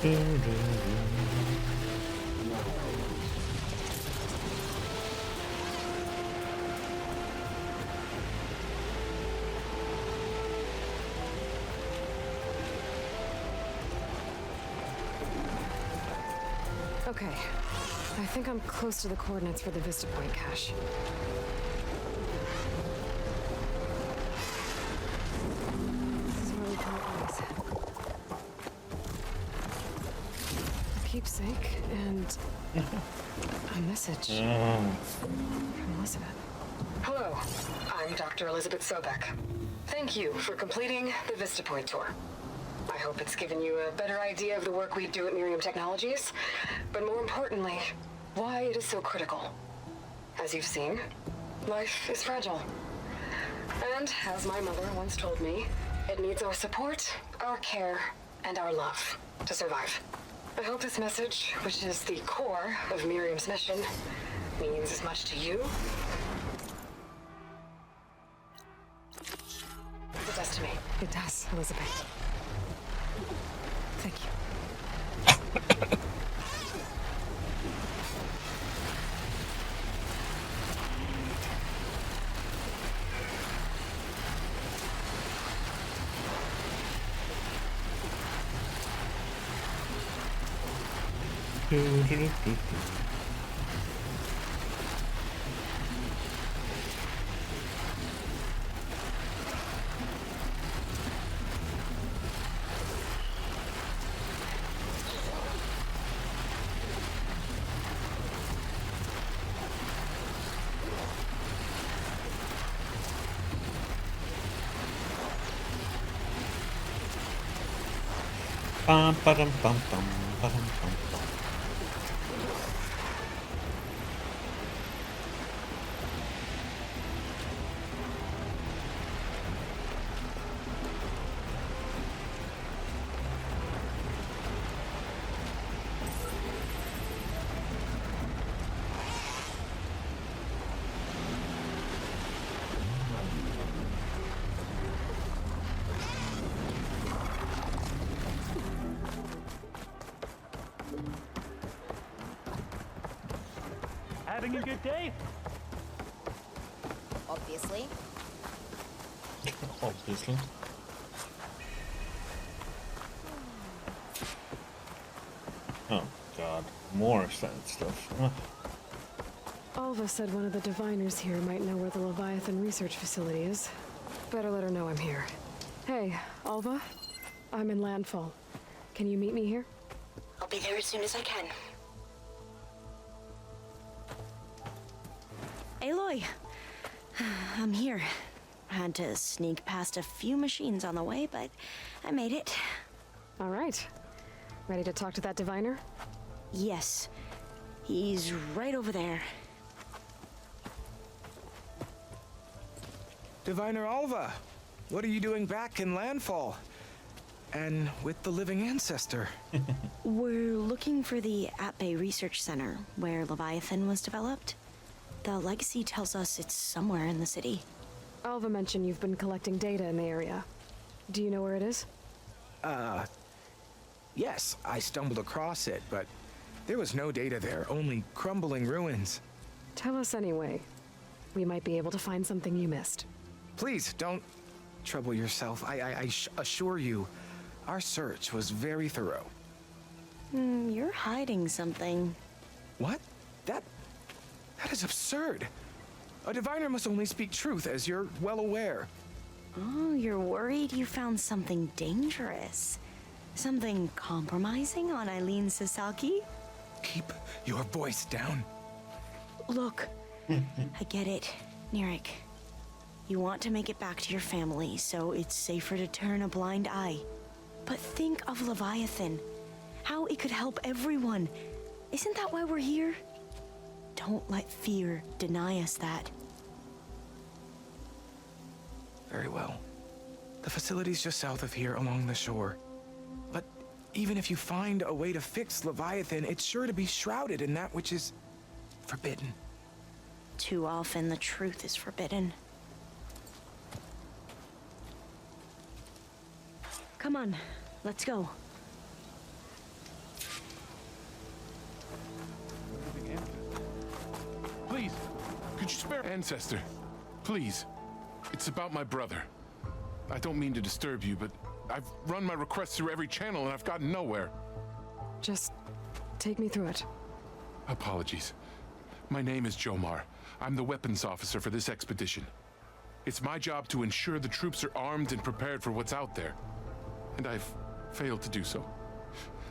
Okay, I think I'm close to the coordinates for the Vista Point cache. This is where we come place. A keepsake and a message from Elizabeth. Hello, I'm Dr. Elizabeth Sobek. Thank you for completing the Vista Point tour. I hope it's given you a better idea of the work we do at Miriam Technologies, but more importantly, why it is so critical. As you've seen, life is fragile. And as my mother once told me, it needs our support, our care, and our love to survive. I hope this message, which is the core of Miriam's mission, means as much to you as it does to me. It does, Elizabeth. Thank you. Bum, ba-dum, bum, bum, ba-dum, bum, bum. Having a good day? Obviously. Obviously. Oh god, more sad stuff. Ugh. Alva said one of the diviners here might know where the Leviathan research facility is. Better let her know I'm here. Hey, Alva? I'm in Landfall. Can you meet me here? I'll be there as soon as I can. Aloy, I'm here. Had to sneak past a few machines on the way, but I made it. All right. Ready to talk to that diviner? Yes, he's right over there. Diviner Alva, what are you doing back in Landfall? And with the living ancestor? We're looking for the At-Bay Research Center, where Leviathan was developed. The legacy tells us it's somewhere in the city. Alva mentioned you've been collecting data in the area. Do you know where it is? Yes, I stumbled across it, but there was no data there, only crumbling ruins. Tell us anyway. We might be able to find something you missed. Please, don't trouble yourself. I assure you, our search was very thorough. You're hiding something. What? That is absurd. A diviner must only speak truth, as you're well aware. Oh, you're worried you found something dangerous? Something compromising on Eileen Sasaki? Keep your voice down. Look, I get it, Nirik. You want to make it back to your family, so it's safer to turn a blind eye. But think of Leviathan. How it could help everyone. Isn't that why we're here? Don't let fear deny us that. Very well. The facility's just south of here along the shore. But even if you find a way to fix Leviathan, it's sure to be shrouded in that which is forbidden. Too often the truth is forbidden. Come on, let's go. spare ancestor. Please. It's about my brother. I don't mean to disturb you, but I've run my requests through every channel and I've gotten nowhere. Just take me through it. Apologies. My name is Jomar. I'm the weapons officer for this expedition. It's my job to ensure the troops are armed and prepared for what's out there. And I've failed to do so.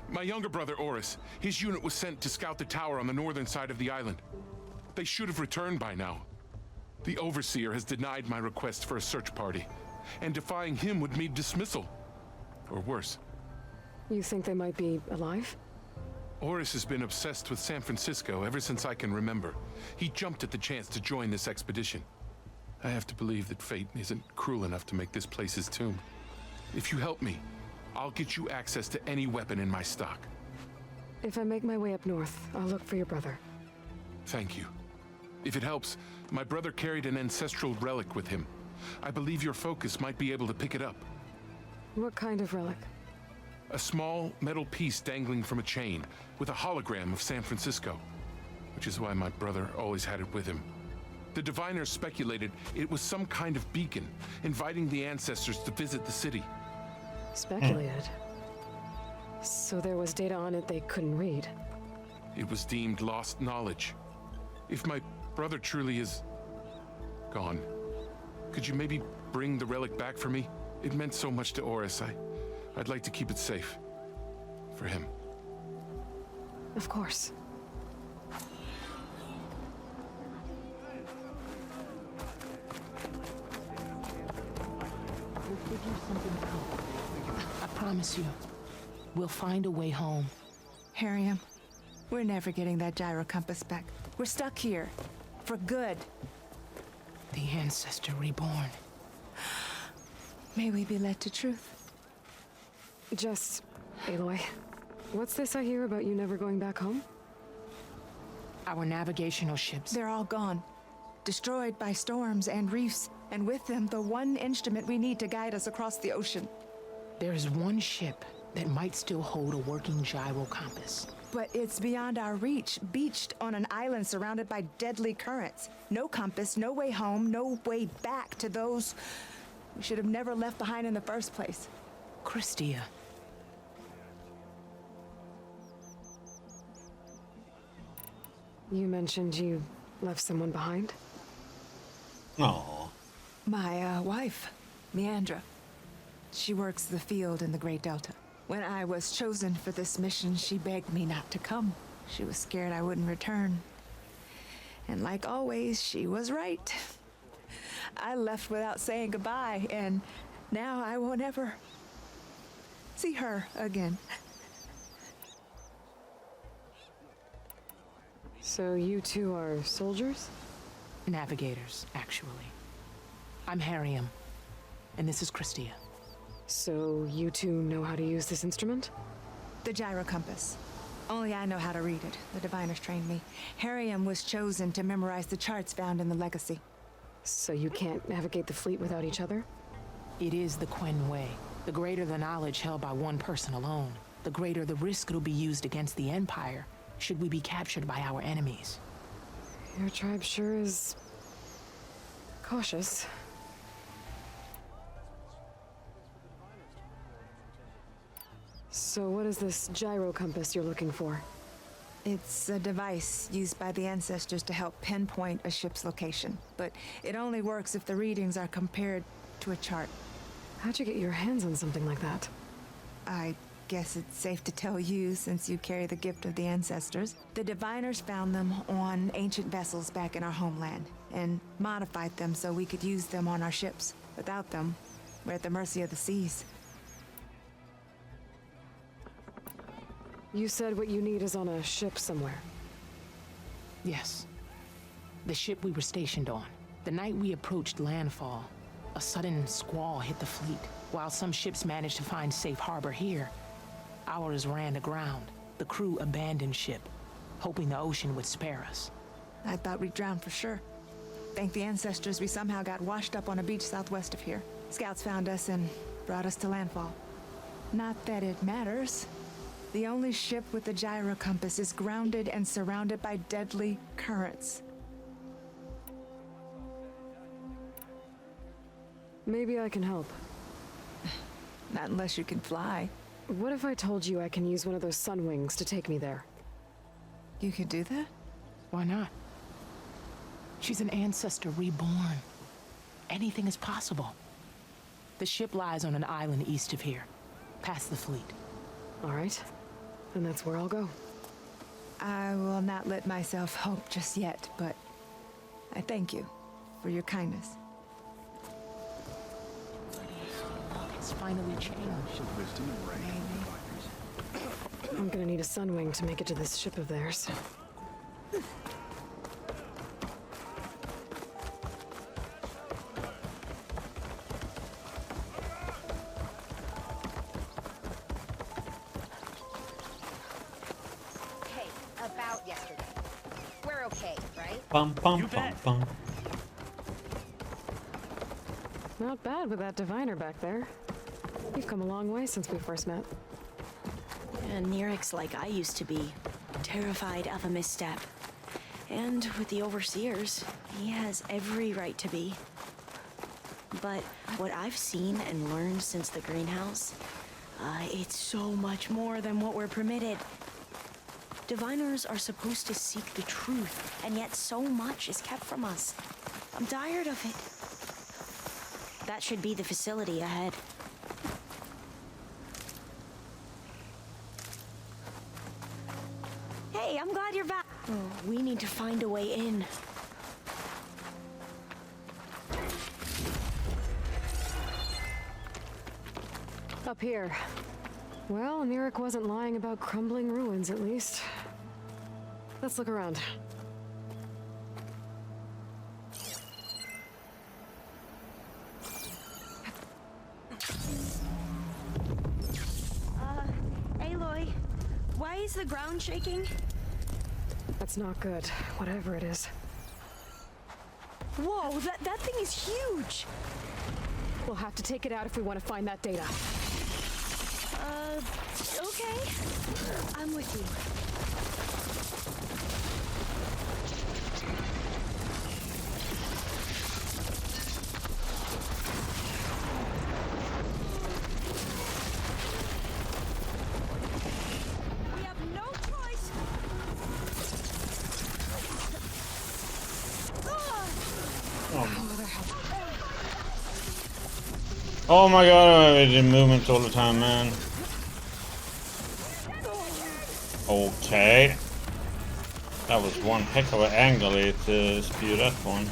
My younger brother, Oris, his unit was sent to scout the tower on the northern side of the island. They should have returned by now. The Overseer has denied my request for a search party, and defying him would mean dismissal. Or worse. You think they might be alive? Oris has been obsessed with San Francisco ever since I can remember. He jumped at the chance to join this expedition. I have to believe that fate isn't cruel enough to make this place his tomb. If you help me, I'll get you access to any weapon in my stock. If I make my way up north, I'll look for your brother. Thank you. If it helps, my brother carried an ancestral relic with him. I believe your focus might be able to pick it up. What kind of relic? A small metal piece dangling from a chain with a hologram of San Francisco, which is why my brother always had it with him. The diviners speculated it was some kind of beacon, inviting the ancestors to visit the city. Speculated. So there was data on it they couldn't read. It was deemed lost knowledge. If my brother truly is gone, could you maybe bring the relic back for me? It meant so much to Oris. I'd like to keep it safe. For him. Of course. We'll figure something out. I promise you. We'll find a way home. Harriam, we're never getting that gyro compass back. We're stuck here. For good. The ancestor reborn. May we be led to truth. Just, Aloy, what's this I hear about you never going back home? Our navigational ships. They're all gone. Destroyed by storms and reefs, and with them, the one instrument we need to guide us across the ocean. There's one ship that might still hold a working gyro compass. But it's beyond our reach, beached on an island surrounded by deadly currents. No compass, no way home, no way back to those we should have never left behind in the first place. Christia. You mentioned you left someone behind? Aww. My wife, Meandra. She works the field in the Great Delta. When I was chosen for this mission, she begged me not to come. She was scared I wouldn't return. And like always, she was right. I left without saying goodbye, and now I won't ever see her again. So you two are soldiers? Navigators, actually. I'm Harriam, and this is Christia. So you two know how to use this instrument? The gyro compass. Only I know how to read it. The diviners trained me. Harriam was chosen to memorize the charts found in the legacy. So you can't navigate the fleet without each other? It is the Quen way. The greater the knowledge held by one person alone, the greater the risk it'll be used against the Empire, should we be captured by our enemies. Your tribe sure is cautious. So what is this gyro compass you're looking for? It's a device used by the ancestors to help pinpoint a ship's location, but it only works if the readings are compared to a chart. How'd you get your hands on something like that? I guess it's safe to tell you since you carry the gift of the ancestors. The diviners found them on ancient vessels back in our homeland and modified them so we could use them on our ships. Without them, we're at the mercy of the seas. You said what you need is on a ship somewhere. Yes. The ship we were stationed on. The night we approached landfall, a sudden squall hit the fleet. While some ships managed to find safe harbor here, ours ran aground. The crew abandoned ship, hoping the ocean would spare us. I thought we'd drown for sure. Thank the ancestors we somehow got washed up on a beach southwest of here. Scouts found us and brought us to landfall. Not that it matters. The only ship with the gyro compass is grounded and surrounded by deadly currents. Maybe I can help. Not unless you can fly. What if I told you I can use one of those sun wings to take me there? You can do that? Why not? She's an ancestor reborn. Anything is possible. The ship lies on an island east of here, past the fleet. All right. Then that's where I'll go. I will not let myself hope just yet, but I thank you for your kindness. It's finally changed. I'm gonna need a sun wing to make it to this ship of theirs. Hey, about yesterday. We're okay, right? Bum bum You bum bet. bum. Not bad with that diviner back there. You've come a long way since we first met. And Nirik's like I used to be, terrified of a misstep. And with the overseers, he has every right to be. But what I've seen and learned since the greenhouse, it's so much more than what we're permitted. Diviners are supposed to seek the truth, and yet so much is kept from us. I'm tired of it. That should be the facility ahead. Hey, I'm glad you're back. Oh, we need to find a way in. Up here. Well, Nirik wasn't lying about crumbling ruins, at least. Let's look around. Aloy, why is the ground shaking? That's not good, whatever it is. Whoa, that thing is huge! We'll have to take it out if we want to find that data. Okay. I'm with you. We have no choice. Oh my god, I did movements all the time, man. Okay. That was one heck of an angle to spew that one.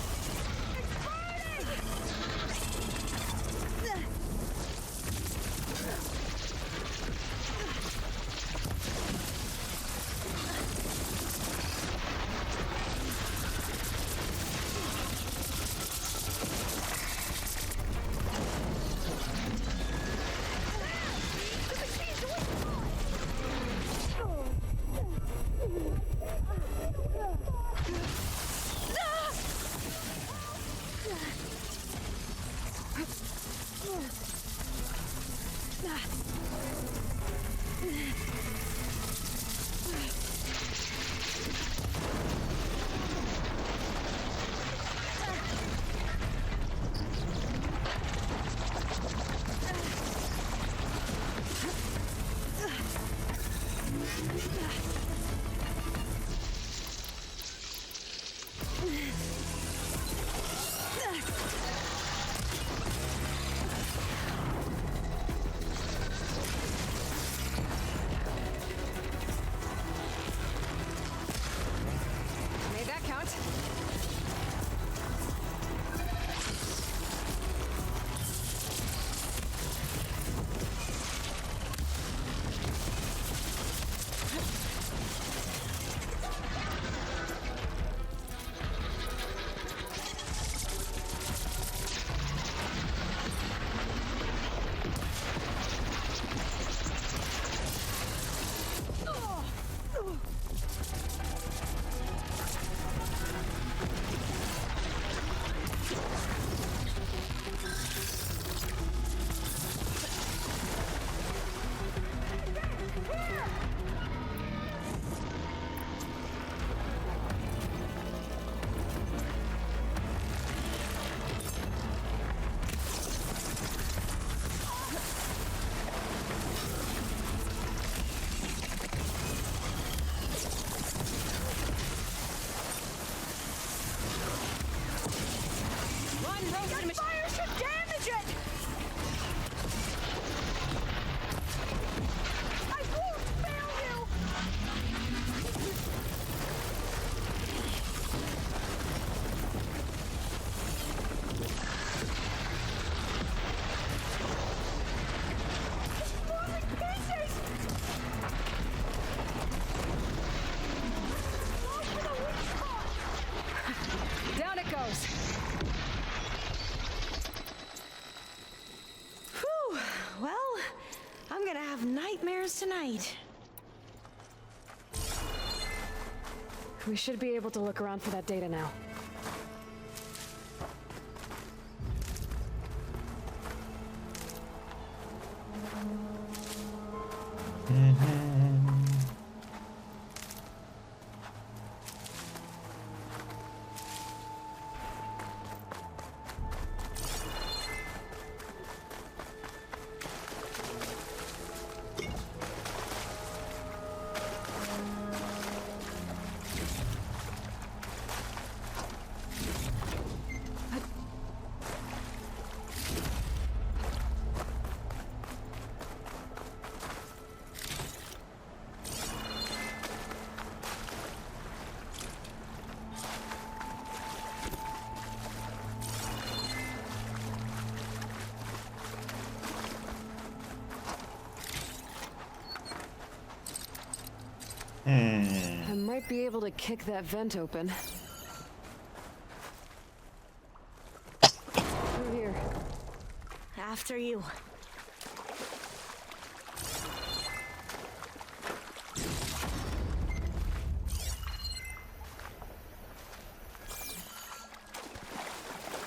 have nightmares tonight. We should be able to look around for that data now. I might be able to kick that vent open. Through here. After you.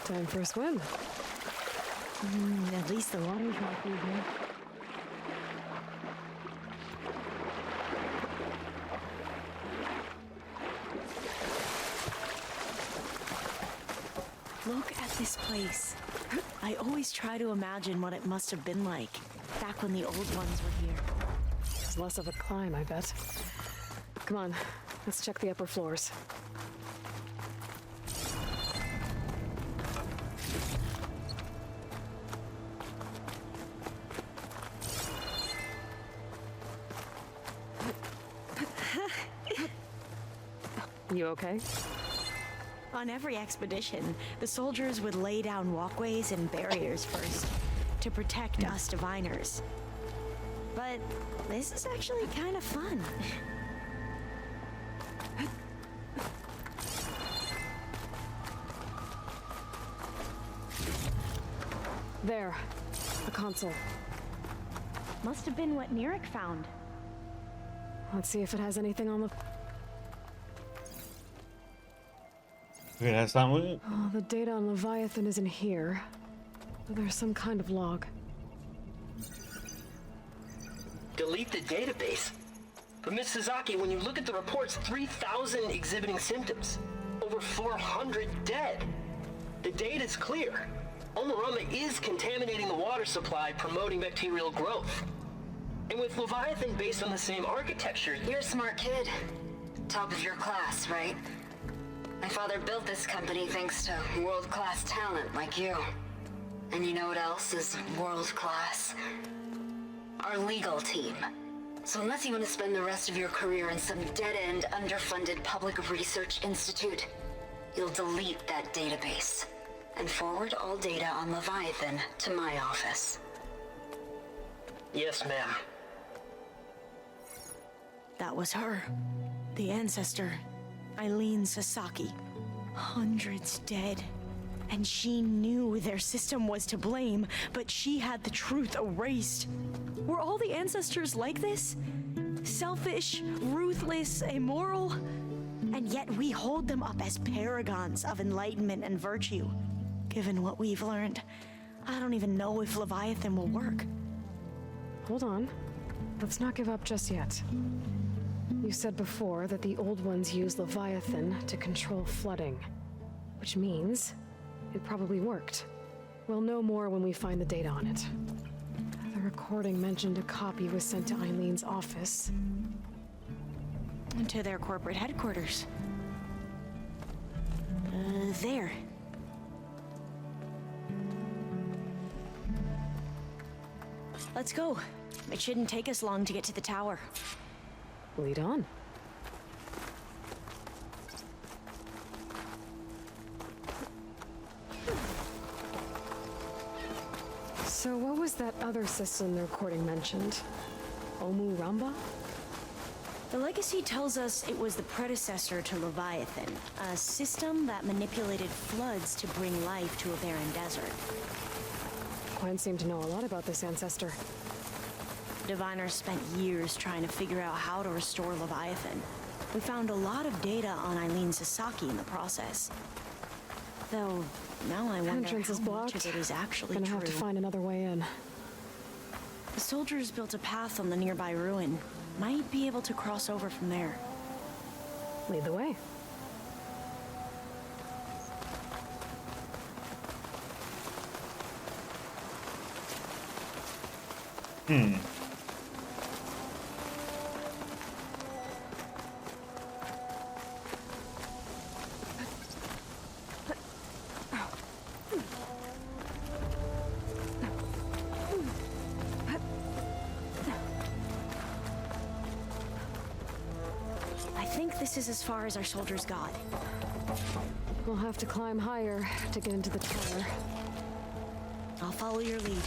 Time for a swim. At least the water's not too good. Look at this place. I always try to imagine what it must have been like back when the old ones were here. It's less of a climb, I bet. Come on, let's check the upper floors. You okay? On every expedition, the soldiers would lay down walkways and barriers first to protect us diviners. But this is actually kind of fun. There, the console. Must have been what Neric found. Let's see if it has anything on the... It has that one. Oh, the data on Leviathan isn't here. But there's some kind of log. Delete the database? But Miss Sasaki, when you look at the reports, 3,000 exhibiting symptoms. Over 400 dead. The data's clear. Omarama is contaminating the water supply, promoting bacterial growth. And with Leviathan based on the same architecture... You're a smart kid. Top of your class, right? My father built this company thanks to world-class talent like you. And you know what else is world-class? Our legal team. So unless you want to spend the rest of your career in some dead-end, underfunded public research institute, you'll delete that database and forward all data on Leviathan to my office. Yes, ma'am. That was her. The ancestor, Eileen Sasaki. Hundreds dead. And she knew their system was to blame, but she had the truth erased. Were all the ancestors like this? Selfish, ruthless, immoral? And yet we hold them up as paragons of enlightenment and virtue. Given what we've learned, I don't even know if Leviathan will work. Hold on. Let's not give up just yet. You said before that the old ones use Leviathan to control flooding. Which means it probably worked. We'll know more when we find the data on it. The recording mentioned a copy was sent to Eileen's office. To their corporate headquarters. There. Let's go. It shouldn't take us long to get to the tower. Lead on. So what was that other system the recording mentioned? Omu Ramba? The legacy tells us it was the predecessor to Leviathan, a system that manipulated floods to bring life to a barren desert. Quinn seemed to know a lot about this ancestor. Diviners spent years trying to figure out how to restore Leviathan. We found a lot of data on Eileen Sasaki in the process. Though, now I wonder Entrance is how blocked. much of it is actually Gonna true. have to find another way in. The soldiers built a path on the nearby ruin. Might be able to cross over from there. Lead the way. I think this is as far as our soldiers got. We'll have to climb higher to get into the tower. I'll follow your lead.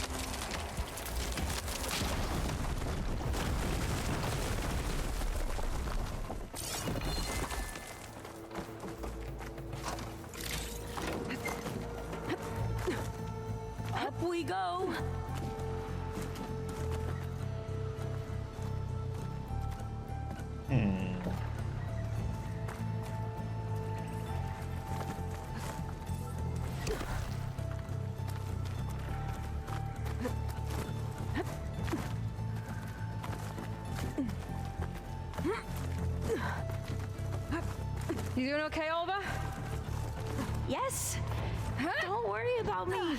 Up we go! You doing okay, Olva? Yes! Don't worry about me!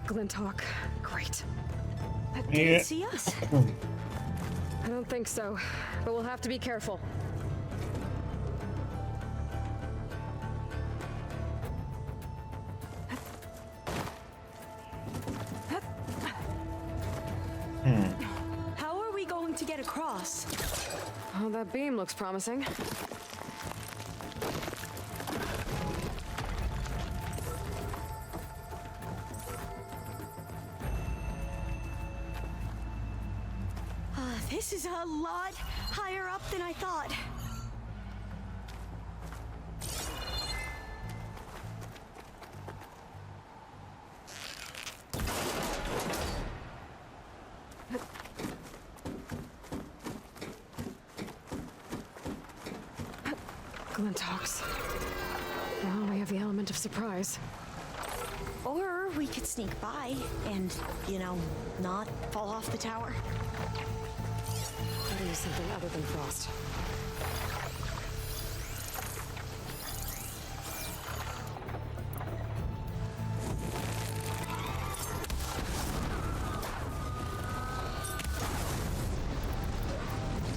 Glinthawk. Great. Can you see us? I don't think so, but we'll have to be careful. How are we going to get across? Oh, that beam looks promising. This is a lot higher up than I thought. Glinthawks. Well, we have the element of surprise. Or we could sneak by and, you know, not fall off the tower. Gotta use something other than frost.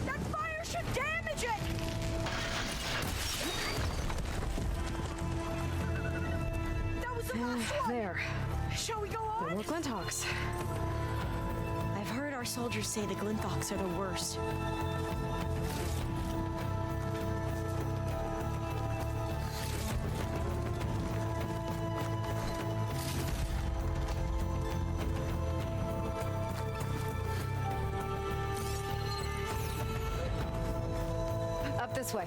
That fire should damage it! That was the last one! There. Shall we go No on? more Glinthawks. I've heard our soldiers say the Glinthawks are the worst. Up this way.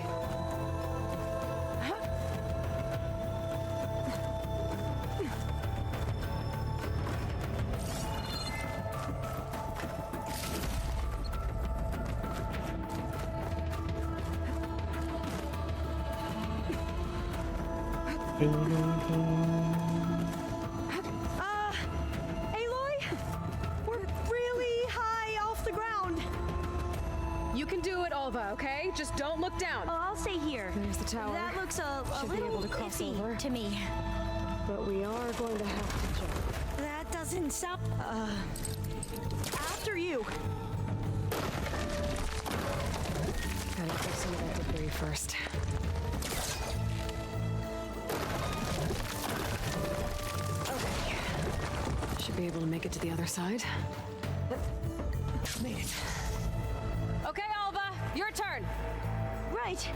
Aloy? We're really high off the ground. You can do it, Olva, okay? Just don't look down. Oh, I'll stay here. There's the tower. That looks a Should be little able to cross iffy over. to me. But we are going to have to jump. That doesn't sound... After you. Gotta clear some of that debris first. Okay. Should be able to make it to the other side. Made it. Okay, Alva, your turn. Right.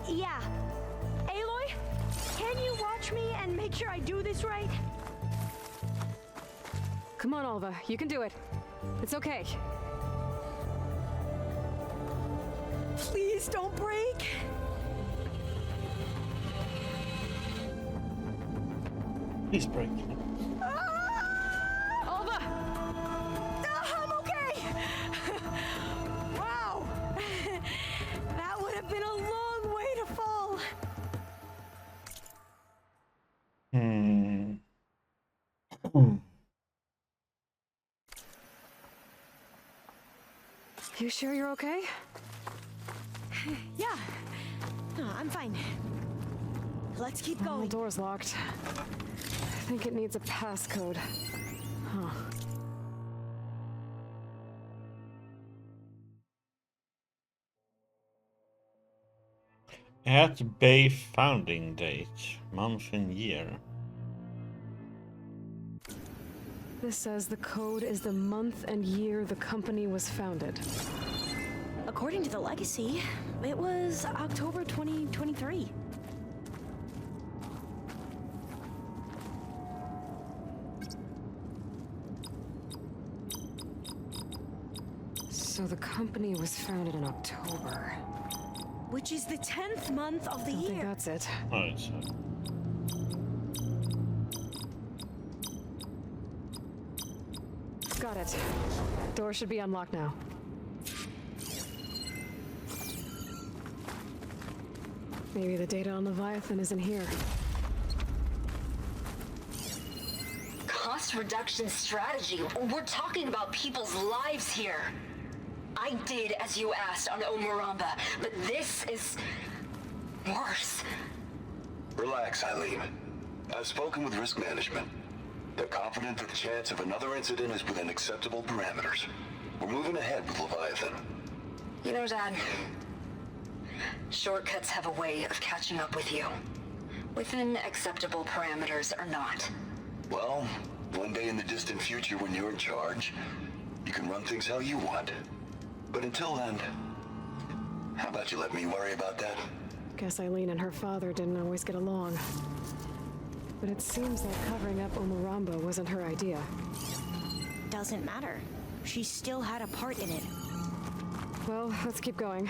Yeah. Aloy, can you watch me and make sure I do this right? Come on, Alva, you can do it. It's okay. Please don't break. Please break. Alva! I'm okay. Wow. That would have been a long way to fall. You sure you're okay? Yeah. No, I'm fine. Let's keep The going. door's locked. I think it needs a passcode. Huh. At Bay founding date, month and year. This says the code is the month and year the company was founded. According to the legacy, it was October 2023. So the company was founded in October. Which is the 10th month of the I think year. that's it. Alright, so. Got it. Door should be unlocked now. Maybe the data on Leviathan isn't here. Cost reduction strategy. We're talking about people's lives here. I did as you asked on Omuramba, but this is worse. Relax, Eileen. I've spoken with risk management. They're confident that the chance of another incident is within acceptable parameters. We're moving ahead with Leviathan. You know, Dad, shortcuts have a way of catching up with you. Within acceptable parameters or not. Well, one day in the distant future when you're in charge, you can run things how you want. But until then, how about you let me worry about that? Guess Eileen and her father didn't always get along. But it seems like covering up Omuramba wasn't her idea. Doesn't matter. She still had a part in it. Well, let's keep going.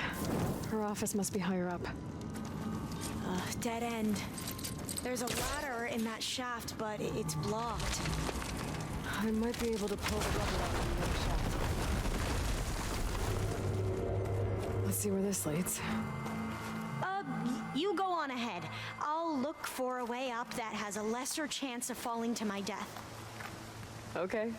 Her office must be higher up. Dead end. There's a ladder in that shaft, but it's blocked. I might be able to pull the rubber up from the other shaft. Let's see where this leads. You go on ahead. I'll look for a way up that has a lesser chance of falling to my death. Okay.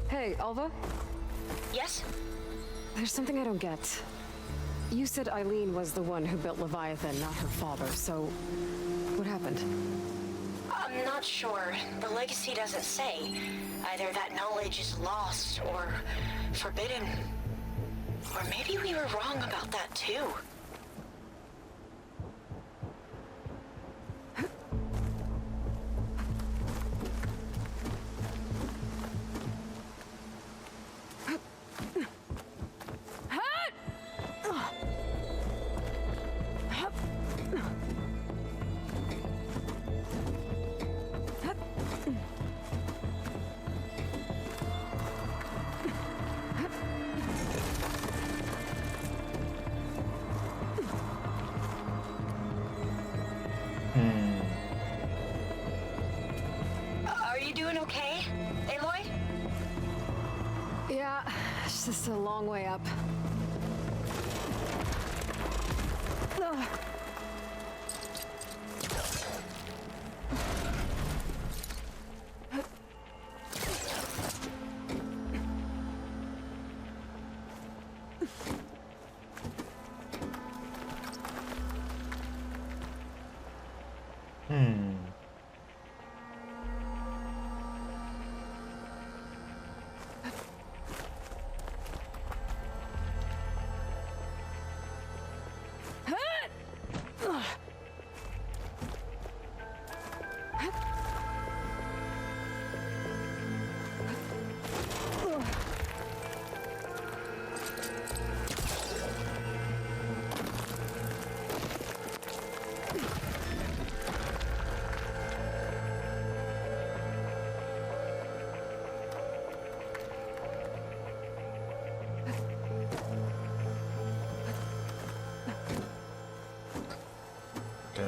Hey, Alva? Yes? There's something I don't get. You said Eileen was the one who built Leviathan, not her father, so what happened? I'm not sure. The legacy doesn't say. Either that knowledge is lost or forbidden. Or maybe we were wrong about that too. Are you doing okay, Aloy? Yeah, it's just a long way up. Ugh.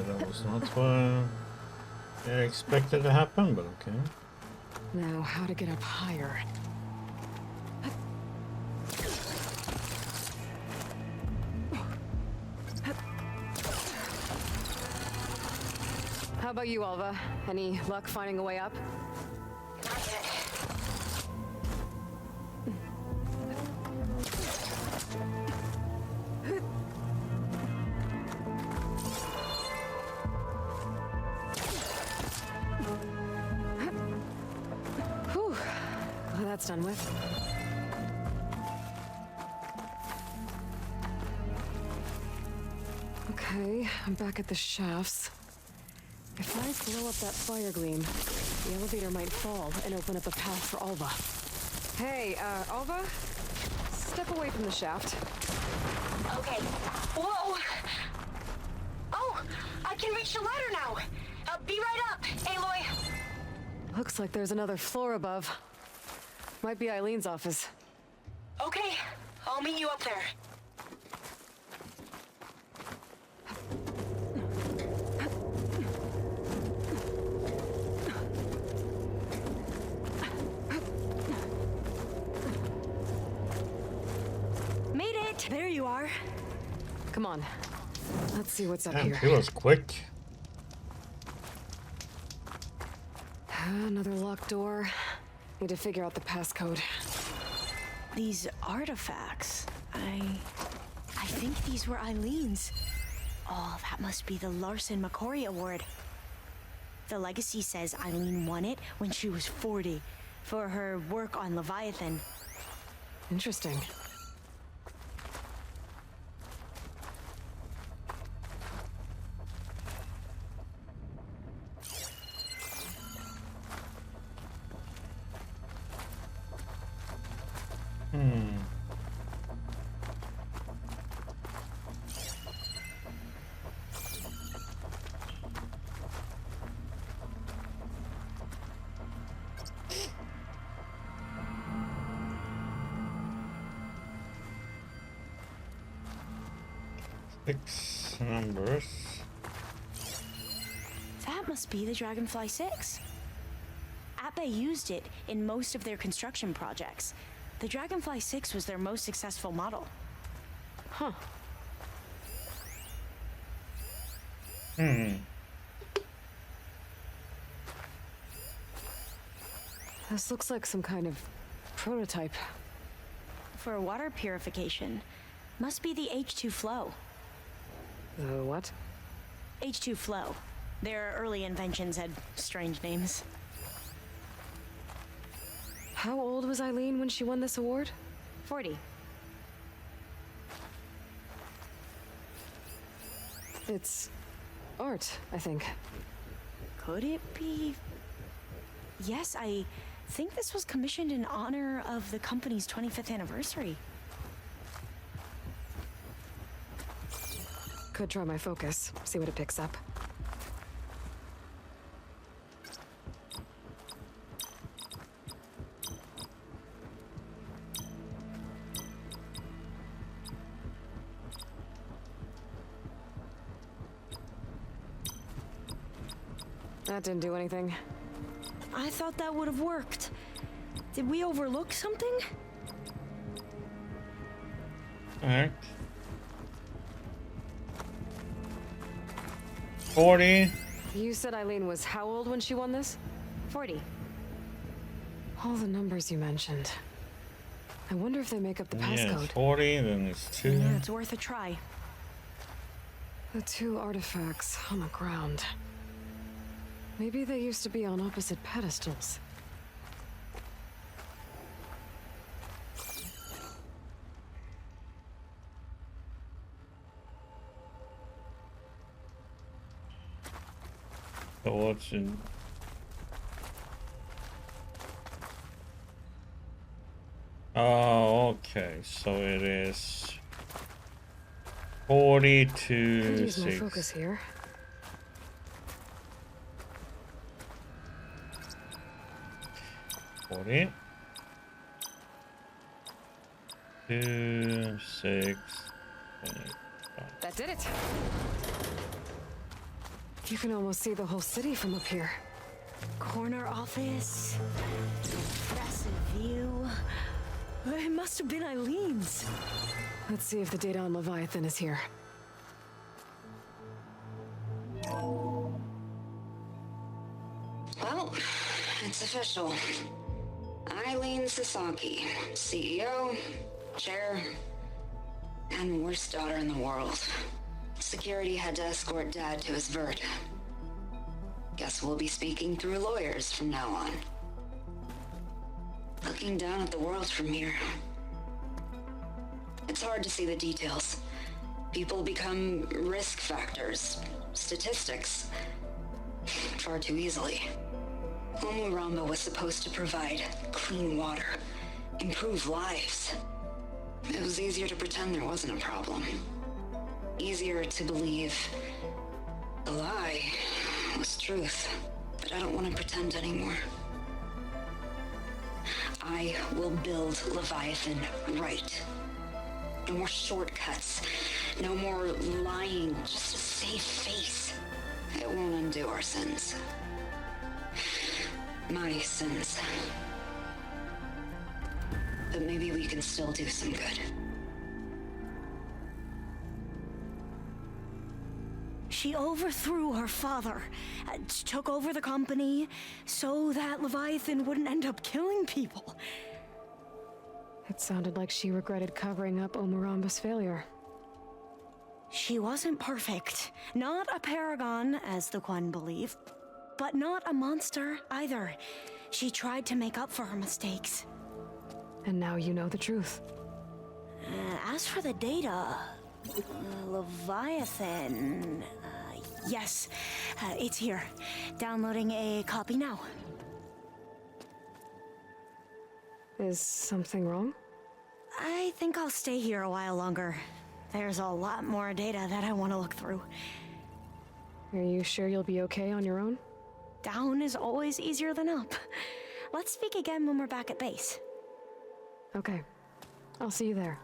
that was not what I expected to happen, but okay. Now, how to get up higher? How about you, Alva? Any luck finding a way up? Whew. Well, that's done with. Okay, I'm back at the shafts. If I blow up that fire gleam, the elevator might fall and open up a path for Alva. Hey, Alva? Step away from the shaft. Okay. Whoa! Oh, I can reach the ladder now. Be right up, Aloy. Looks like there's another floor above. Might be Eileen's office. Okay, I'll meet you up there. Made it! There you are. Come on. Let's see what's up Damn, here. he was quick. Another locked door. Need to figure out the passcode. These artifacts, I think these were Eileen's. Oh, that must be the Larson McCory Award. The legacy says Eileen won it when she was 40 for her work on Leviathan. Interesting. Six numbers. That must be the Dragonfly 6. Ape used it in most of their construction projects. The Dragonfly 6 was their most successful model. Huh. This looks like some kind of prototype. For water purification, must be the H2 flow. The what? H2 flow. Their early inventions had strange names. How old was Eileen when she won this award? 40. It's art, I think. Could it be? Yes, I think this was commissioned in honor of the company's 25th anniversary. Could try my focus, see what it picks up. That didn't do anything. I thought that would have worked. Did we overlook something? Alright. 40. You said Eileen was how old when she won this? 40. All the numbers you mentioned. I wonder if they make up the Yeah, passcode. it's 40, then it's 2. Yeah, it's worth a try. The two artifacts on the ground. Maybe they used to be on opposite pedestals. So what's in... Oh, okay. So it is 40 Could to use my 6. focus here. Forty. 2, 6, 8, 5. That did it. You can almost see the whole city from up here. Corner office. Impressive view. It must have been Eileen's. Let's see if the data on Leviathan is here. Well, it's official. Eileen Sasaki, CEO, chair, and worst daughter in the world. Security had to escort Dad to his vert. Guess we'll be speaking through lawyers from now on. Looking down at the world from here. It's hard to see the details. People become risk factors, statistics, far too easily. Omuramba was supposed to provide clean water, improve lives. It was easier to pretend there wasn't a problem. Easier to believe the lie was truth, but I don't want to pretend anymore. I will build Leviathan right. No more shortcuts, no more lying, just to save face. It won't undo our sins. My sins. But maybe we can still do some good. She overthrew her father, took over the company so that Leviathan wouldn't end up killing people. It sounded like she regretted covering up Omuramba's failure. She wasn't perfect. Not a paragon, as the Quan believe, but not a monster either. She tried to make up for her mistakes. And now you know the truth. As for the data, Leviathan... yes, it's here. Downloading a copy now. Is something wrong? I think I'll stay here a while longer. There's a lot more data that I want to look through. Are you sure you'll be okay on your own? Down is always easier than up. Let's speak again when we're back at base. Okay. I'll see you there.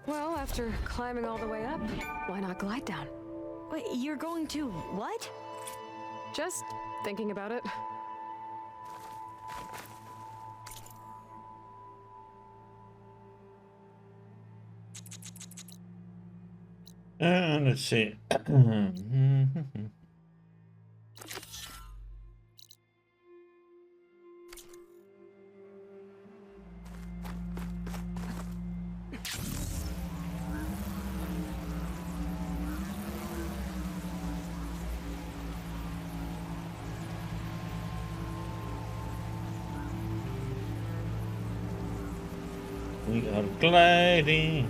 Well, after climbing all the way up, why not glide down? Wait, you're going to what? Just thinking about it. Let's see. We are gliding.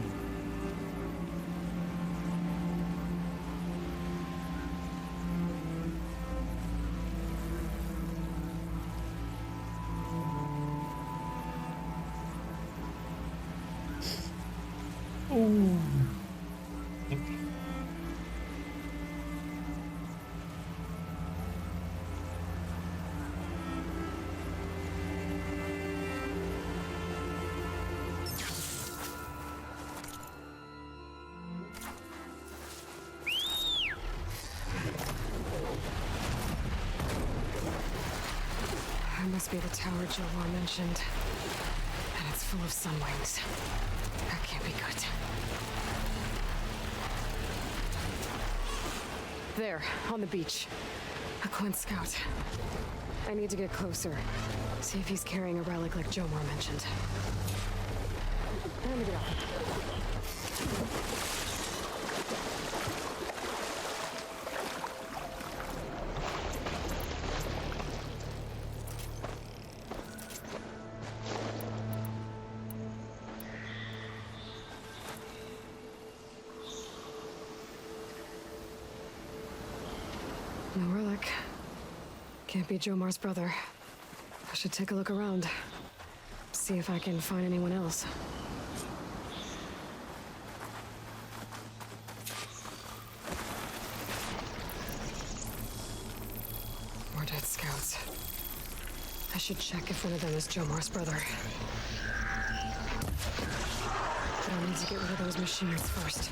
Must be the tower Jolor mentioned. And it's full of sun wings. That can't be good. There, on the beach. A Quinn scout. I need to get closer. See if he's carrying a relic like Jomar mentioned. Let me get off. No relic. Can't be Jomar's brother. I should take a look around. See if I can find anyone else. More dead scouts. I should check if one of them is Jomar's brother. But I'll need to get rid of those machines first.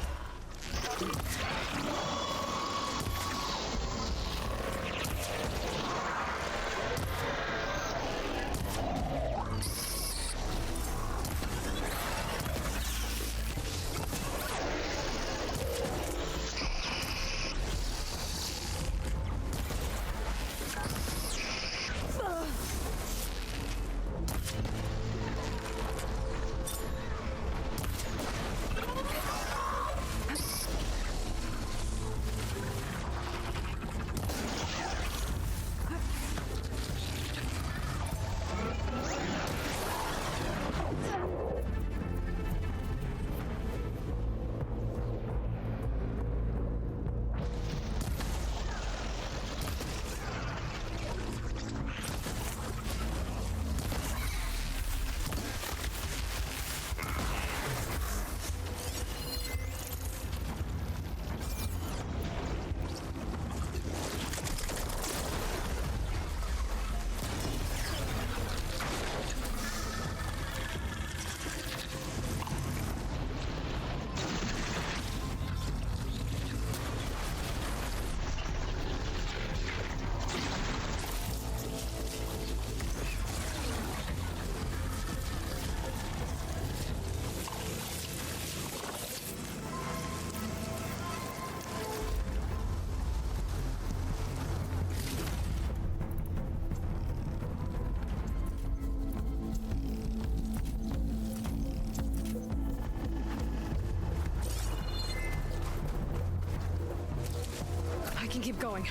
keep going.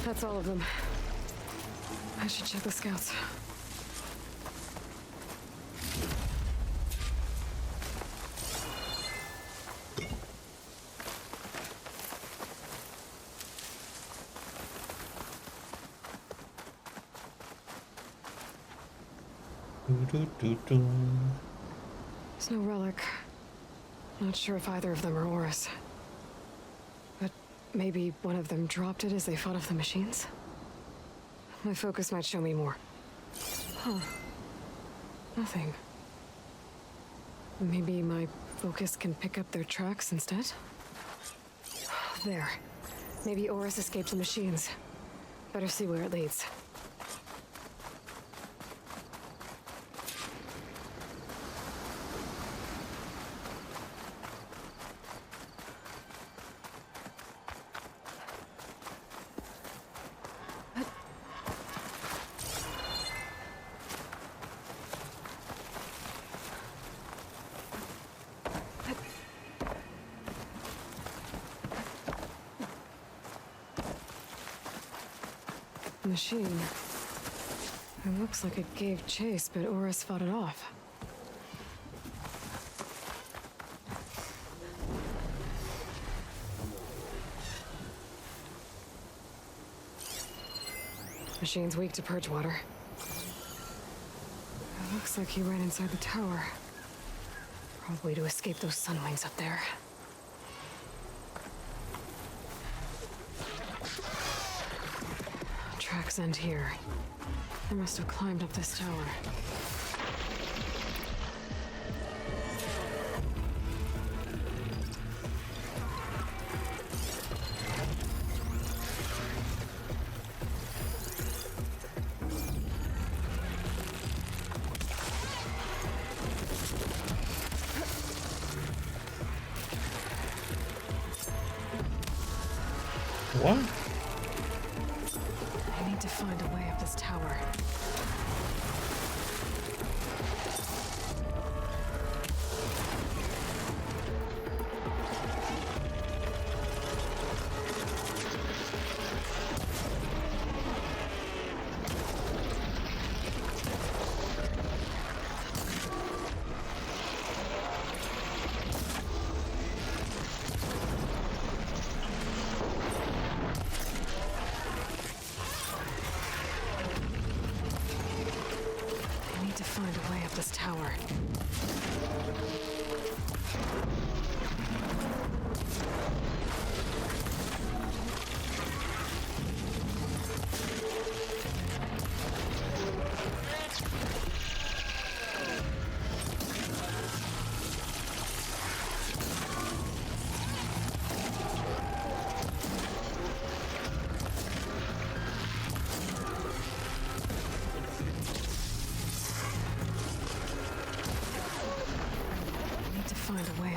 That's all of them. I should check the scouts. There's no relic. Not sure if either of them are Oris. But maybe one of them dropped it as they fought off the machines? My focus might show me more. Huh. Nothing. Maybe my focus can pick up their tracks instead? There. Maybe Oris escaped the machines. Better see where it leads. Machine. It looks like it gave chase, but Oris fought it off. Machine's weak to purge water. It looks like he ran inside the tower. Probably to escape those sunwings up there. Tracks end here. I must have climbed up this tower. What? I need to find a way up this tower. I need to find a way up this tower.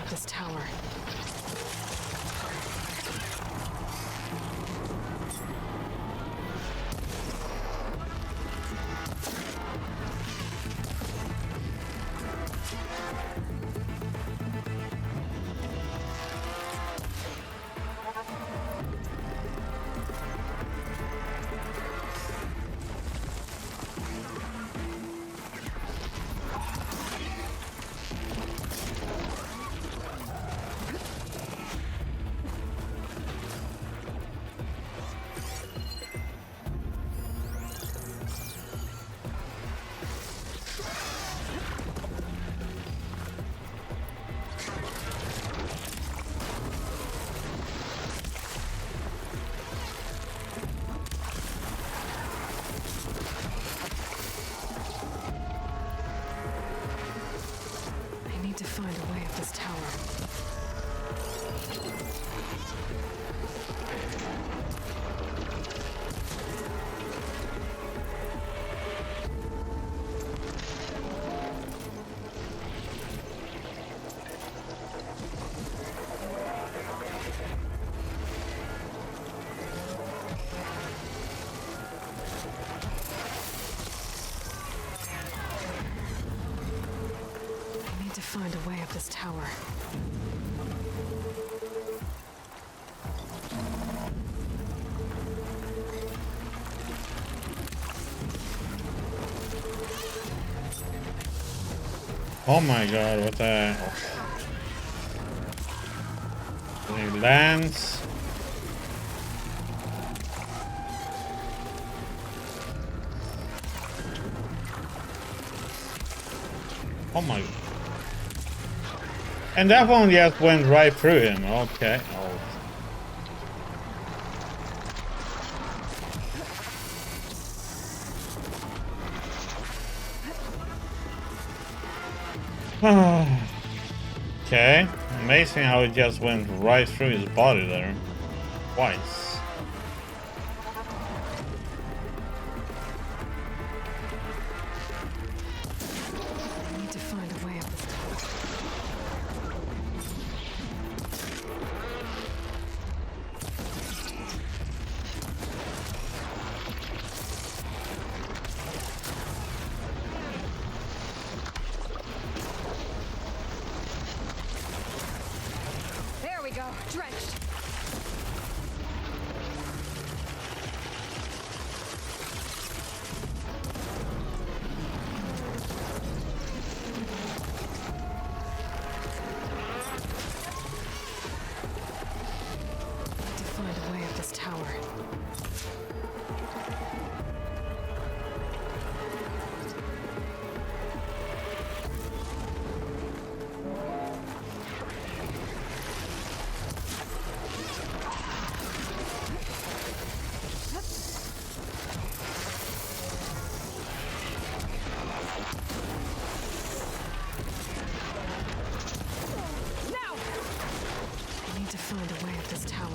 up this tower. I need to find a way up this tower. I need to find a way up this tower. Oh my god, what the... He lands. Oh my... And that one just went right through him, okay. Oh. Okay, amazing how it just went right through his body there. Twice. I need to find a way up this tower. There we go. Drenched. I need to find a way up this tower. I need to find a way up this tower.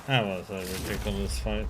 That was a ridiculous fight.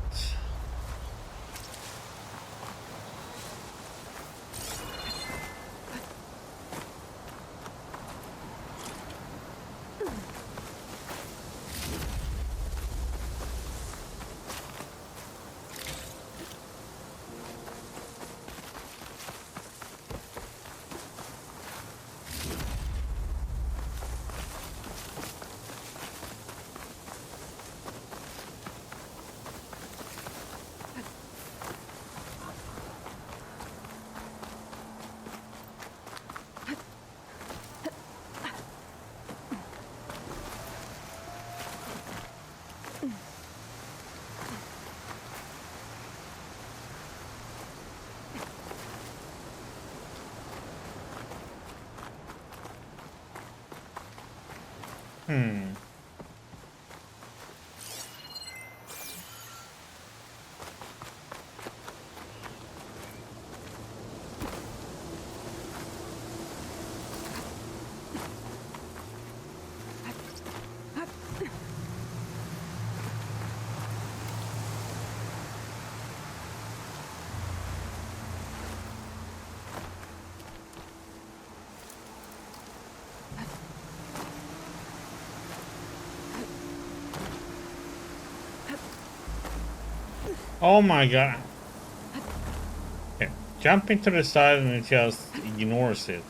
Oh my god. Okay. Jumping to the side and it just ignores it.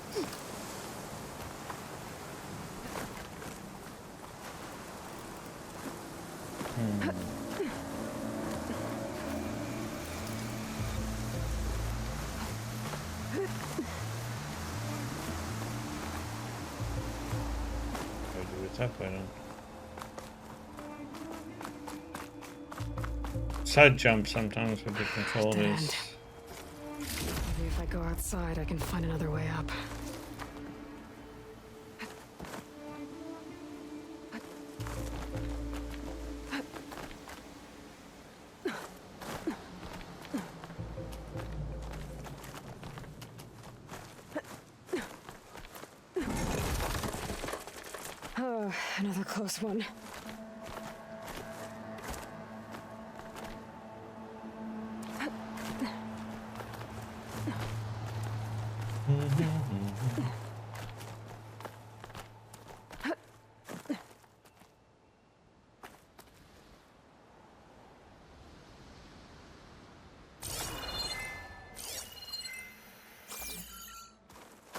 I'll do it that way then. Side jump sometimes with the controllers. Maybe if I go outside, I can find another way up. Oh, another close one.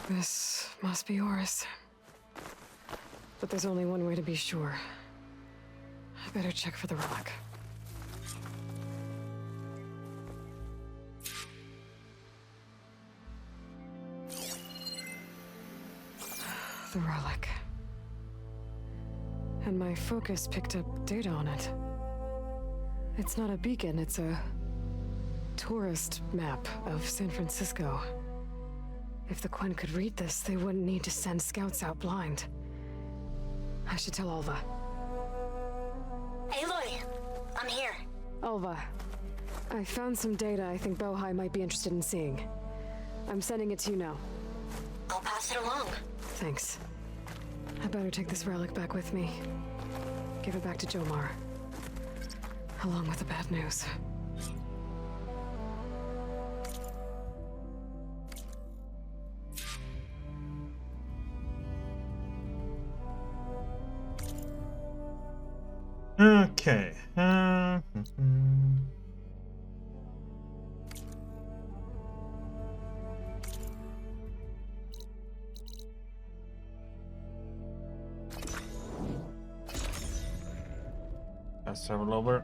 This must be Horus. But there's only one way to be sure. I better check for the relic. The relic. And my focus picked up data on it. It's not a beacon, it's a tourist map of San Francisco. If the Quen could read this, they wouldn't need to send scouts out blind. I should tell Alva. Aloy, I'm here. Alva, I found some data I think Bohai might be interested in seeing. I'm sending it to you now. I'll pass it along. Thanks. I better take this relic back with me. Give it back to Jomar. Along with the bad news. Okay. Let's travel over.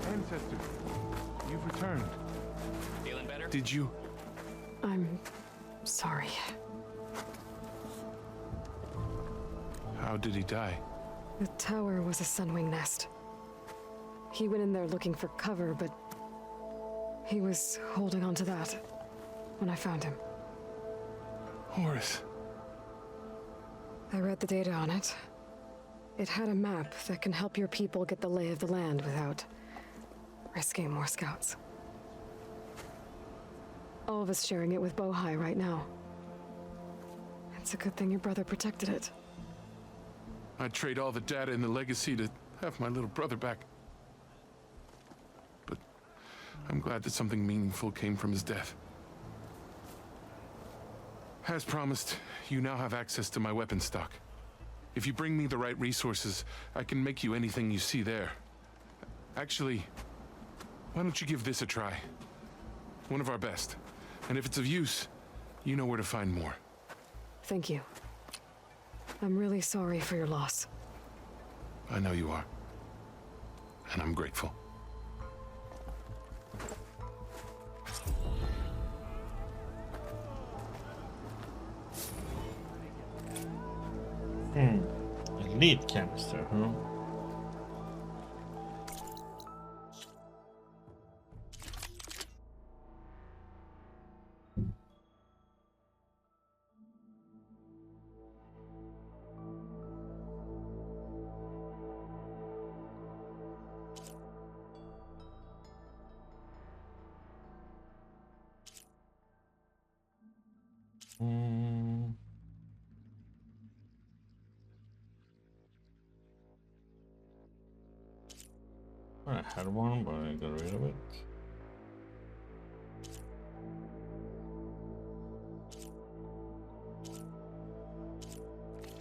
Ancestor, you've returned. Feeling better? Did you? I'm sorry. How did he die? The tower was a sunwing nest. He went in there looking for cover, but he was holding on to that when I found him. Horus. I read the data on it. It had a map that can help your people get the lay of the land without risking more scouts. All of us sharing it with Bohai right now. It's a good thing your brother protected it. I'd trade all the data in the legacy to have my little brother back. But I'm glad that something meaningful came from his death. As promised, you now have access to my weapon stock. If you bring me the right resources, I can make you anything you see there. Actually, why don't you give this a try? One of our best. And if it's of use, you know where to find more. Thank you. I'm really sorry for your loss. I know you are. And I'm grateful. Elite canister, huh? I had one, but I got rid of it.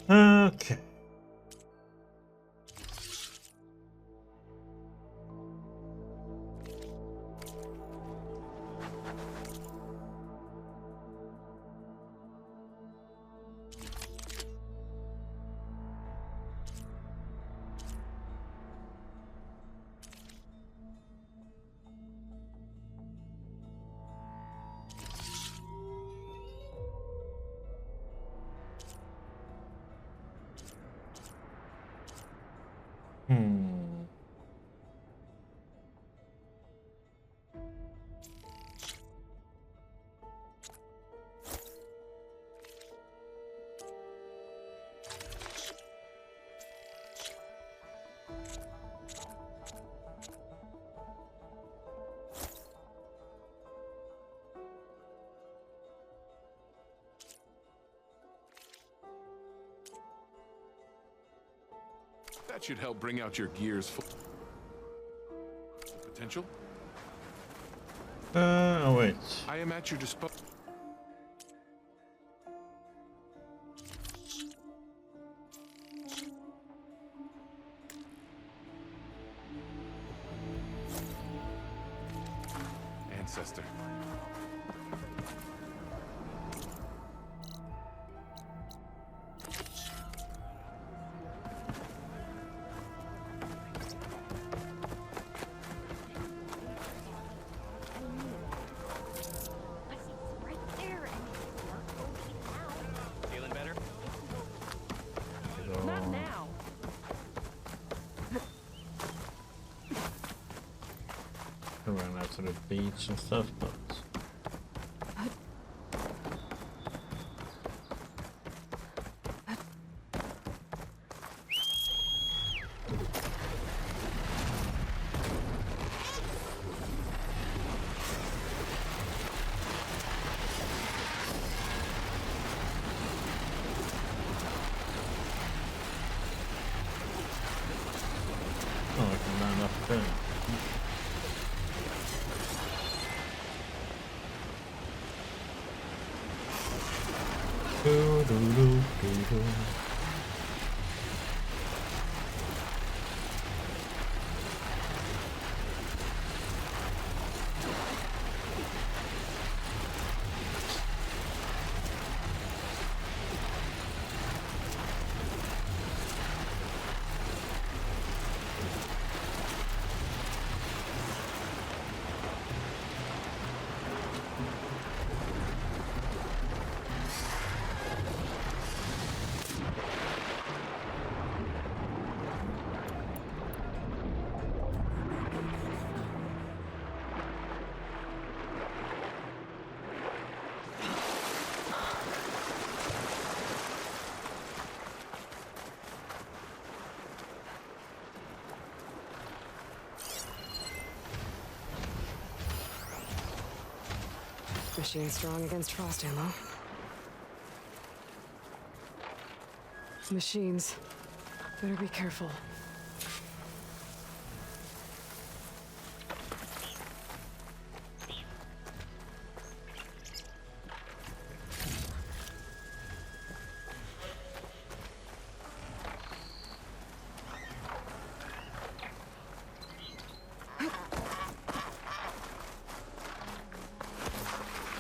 Okay. That should help bring out your gear's full potential. Oh wait. I am at your disposal. Ancestor. I ran out to the beach and stuff, but oh, I can land up there. Machine strong against frost ammo. Machines. Better be careful.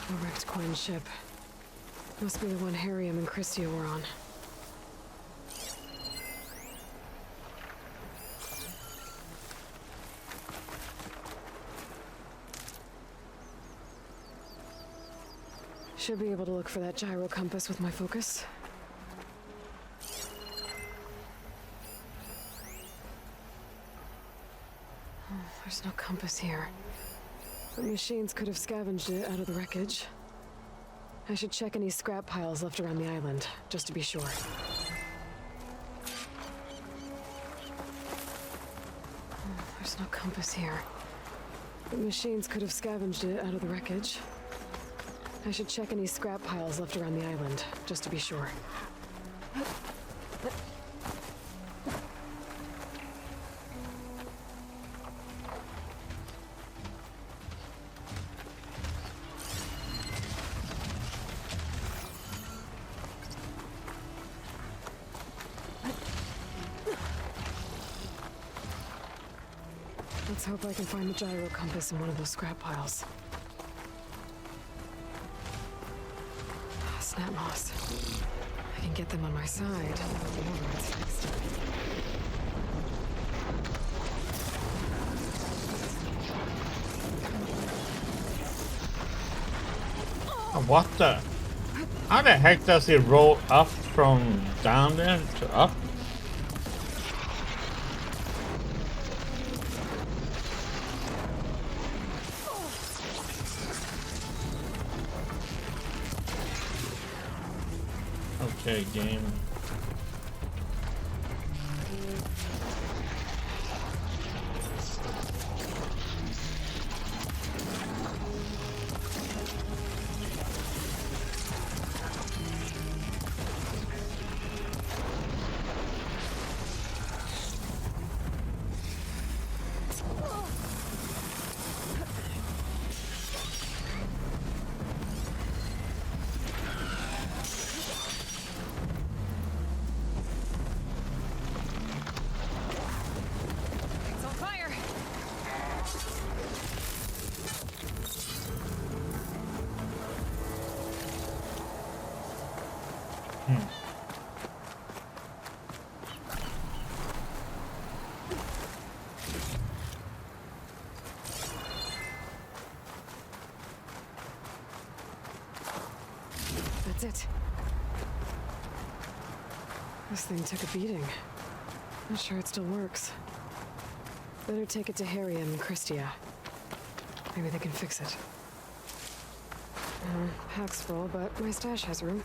A wrecked Quinn ship. Must be the one Harriam and Christia were on. Should be able to look for that gyro compass with my focus. Oh, there's no compass here. The machines could have scavenged it out of the wreckage. I should check any scrap piles left around the island, just to be sure. Oh, there's no compass here. The machines could have scavenged it out of the wreckage. I should check any scrap piles left around the island, just to be sure. Let's hope I can find the gyro compass in one of those scrap piles. Snap moss. I can get them on my side. Whenever it's fixed. What the? How the heck does it roll up from down there to up? Okay, game. It's on fire! That's it. This thing took a beating. Not sure it still works. Better take it to Harry and Christia. Maybe they can fix it. Pack's full, but my stash has room.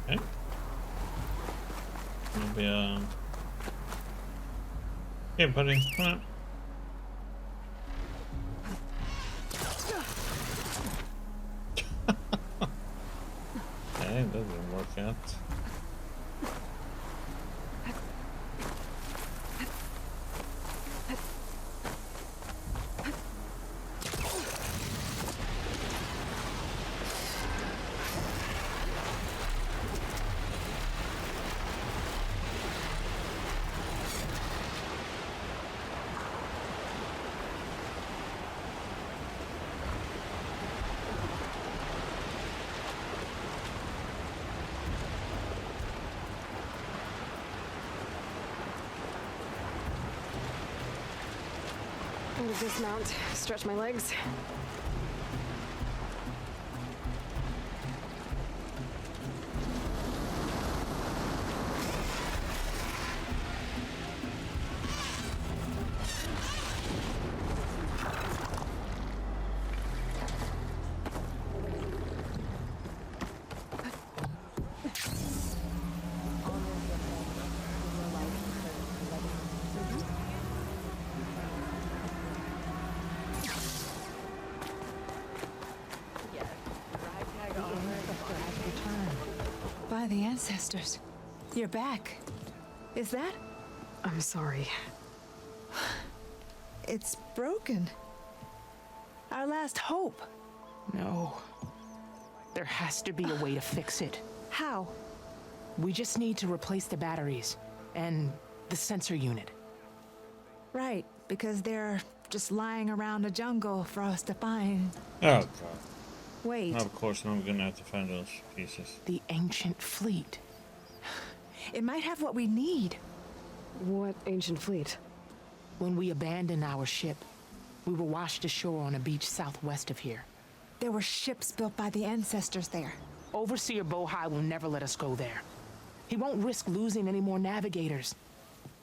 Okay. Maybe, yeah, buddy. Come on. Okay, that didn't work out. I'm gonna dismount, stretch my legs. By the ancestors. You're back. Is that? I'm sorry. It's broken. Our last hope. No. There has to be a way to fix it. How? We just need to replace the batteries and the sensor unit. Right, because they're just lying around the jungle for us to find. Oh god. Wait. Of course, I'm gonna have to find those pieces. The ancient fleet. It might have what we need. What ancient fleet? When we abandoned our ship, we were washed ashore on a beach southwest of here. There were ships built by the ancestors there. Overseer Bohai will never let us go there. He won't risk losing any more navigators.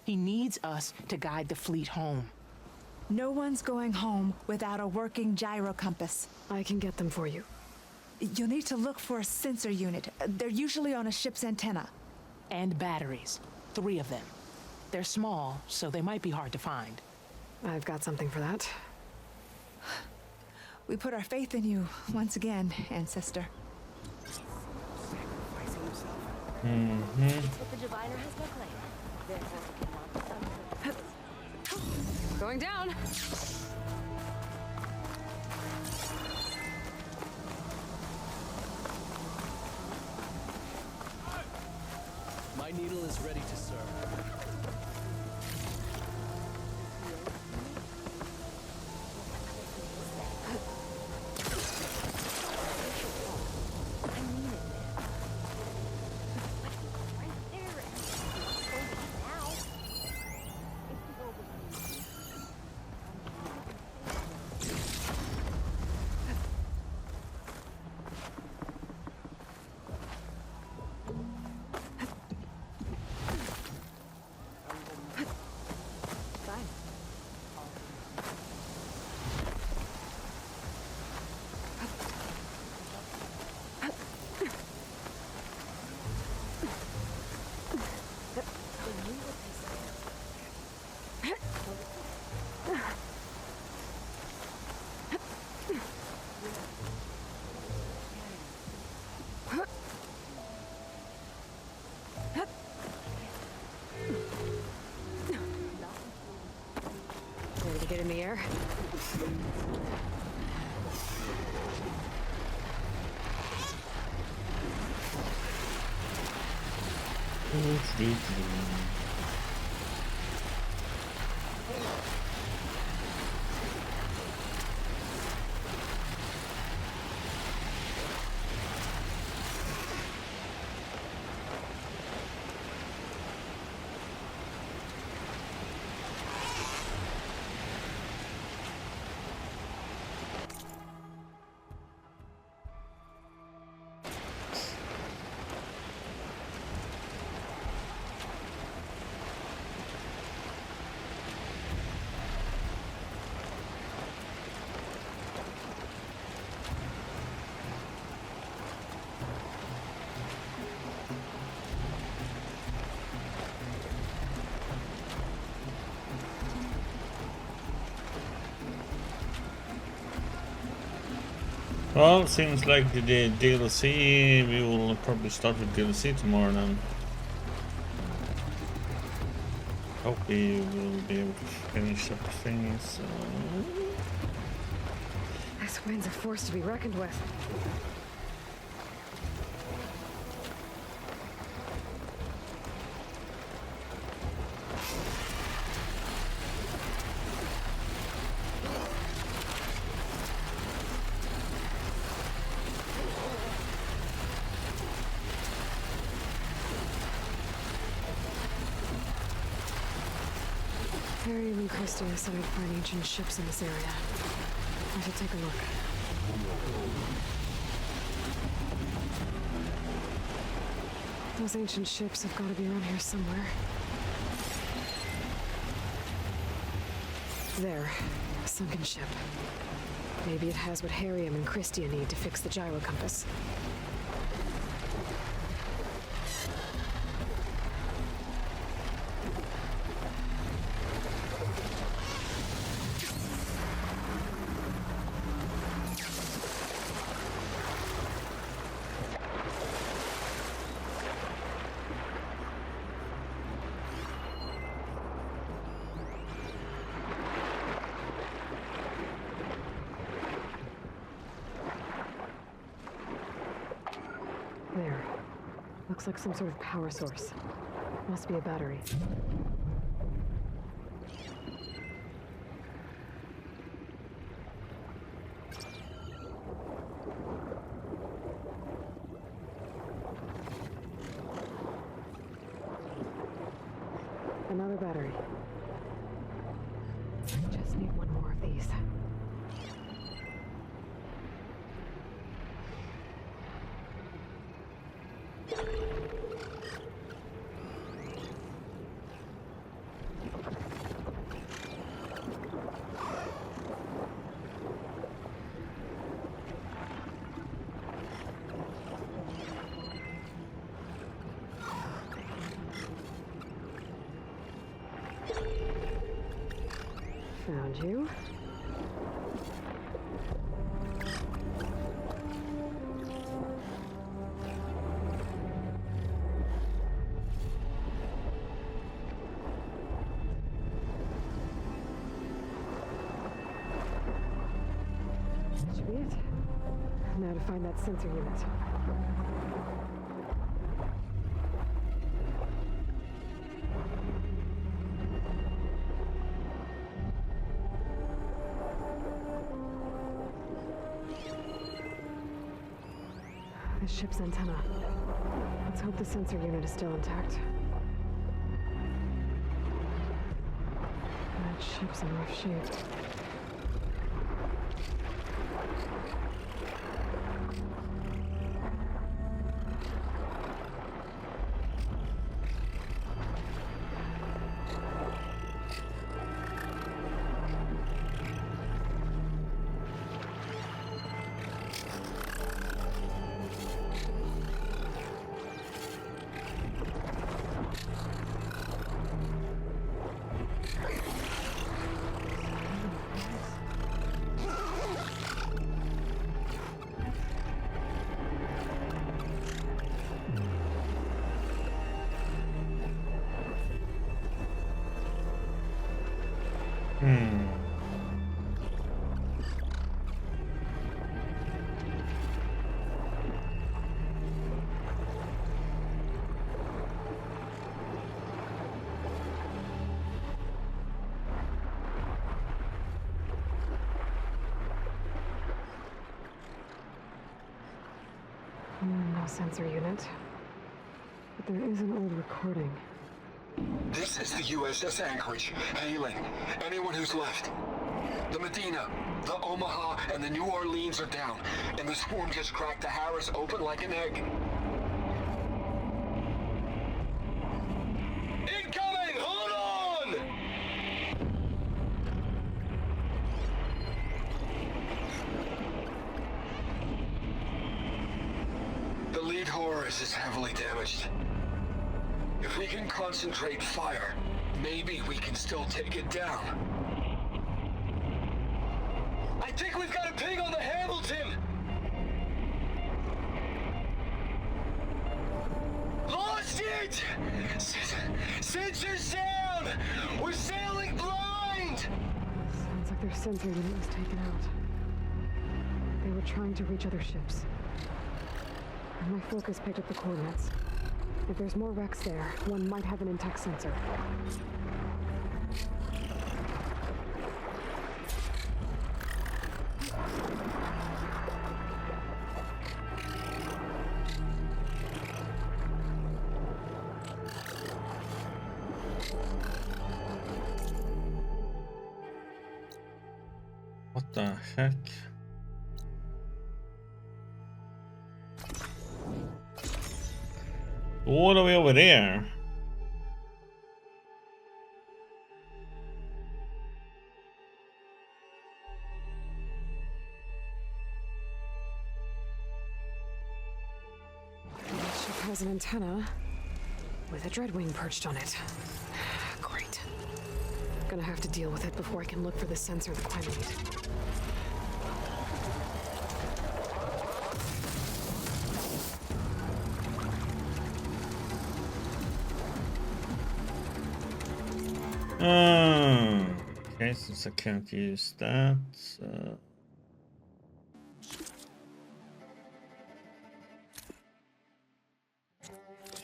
He needs us to guide the fleet home. No one's going home without a working gyro compass. I can get them for you. You'll need to look for a sensor unit. They're usually on a ship's antenna. And batteries. 3 of them. They're small, so they might be hard to find. I've got something for that. We put our faith in you once again, ancestor. Mm-hmm. It's what the diviner has proclaimed. Therefore, it cannot be Going down. My needle is ready to serve. Ready to get in the air? Well, seems like the DLC, we will probably start with DLC tomorrow then. Hope we will be able to finish up things. This wind's a force to be reckoned with. Harry and Christie decided to find ancient ships in this area. I should take a look. Those ancient ships have got to be around here somewhere. There, a sunken ship. Maybe it has what Harriam and Christia need to fix the gyro compass. There. Looks like some sort of power source. Must be a battery. Another battery. Just need one more of these. Found you. Should be it. Now to find that sensor unit. The ship's antenna. Let's hope the sensor unit is still intact. That ship's in rough shape. No sensor unit. But there is an old recording. This is the USS Anchorage. Hailing anyone who's left. The Medina, the Omaha, and the New Orleans are down, and the swarm just cracked the Harris open like an egg. Incoming! Hold on! The lead Horus is heavily damaged. If we can concentrate fire, maybe we can still take it down. I think we've got a ping on the Hamilton! Lost it! Sensors down! We're sailing blind! Sounds like their sensor unit was taken out. They were trying to reach other ships. And my focus picked up the coordinates. If there's more wrecks there, one might have an intact sensor. What the heck? What are we over there? That ship has an antenna with a dreadwing perched on it. Great. Gonna have to deal with it before I can look for the sensor the climate need. Okay, since I can't use that,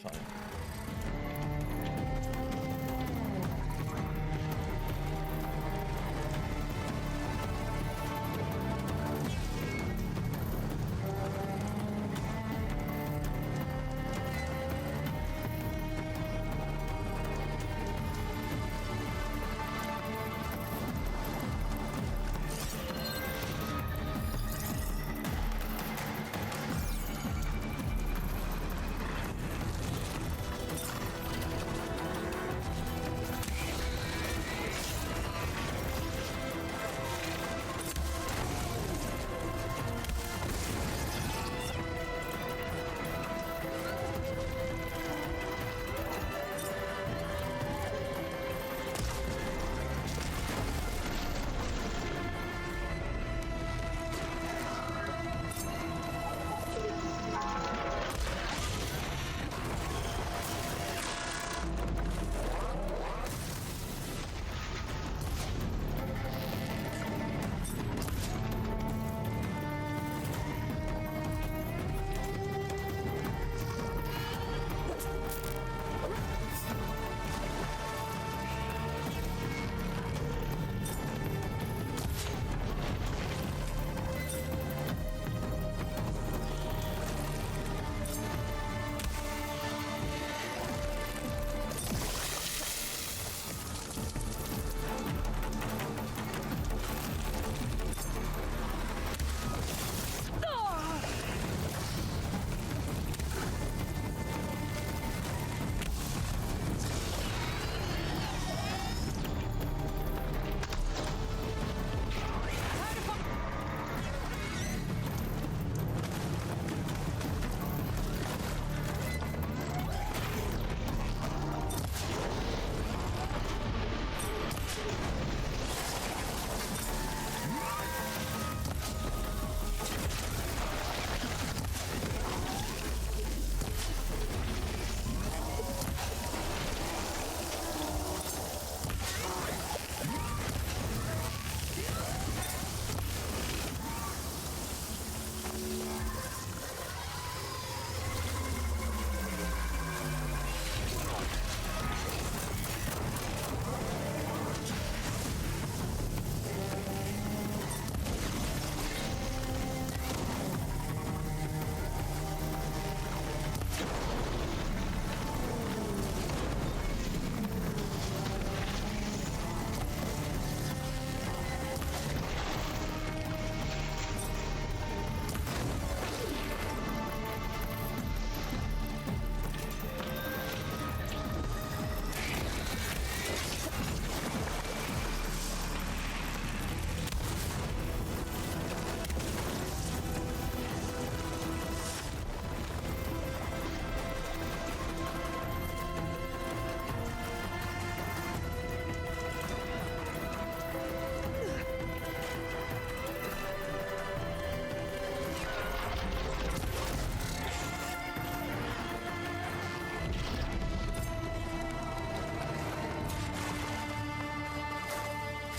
fine.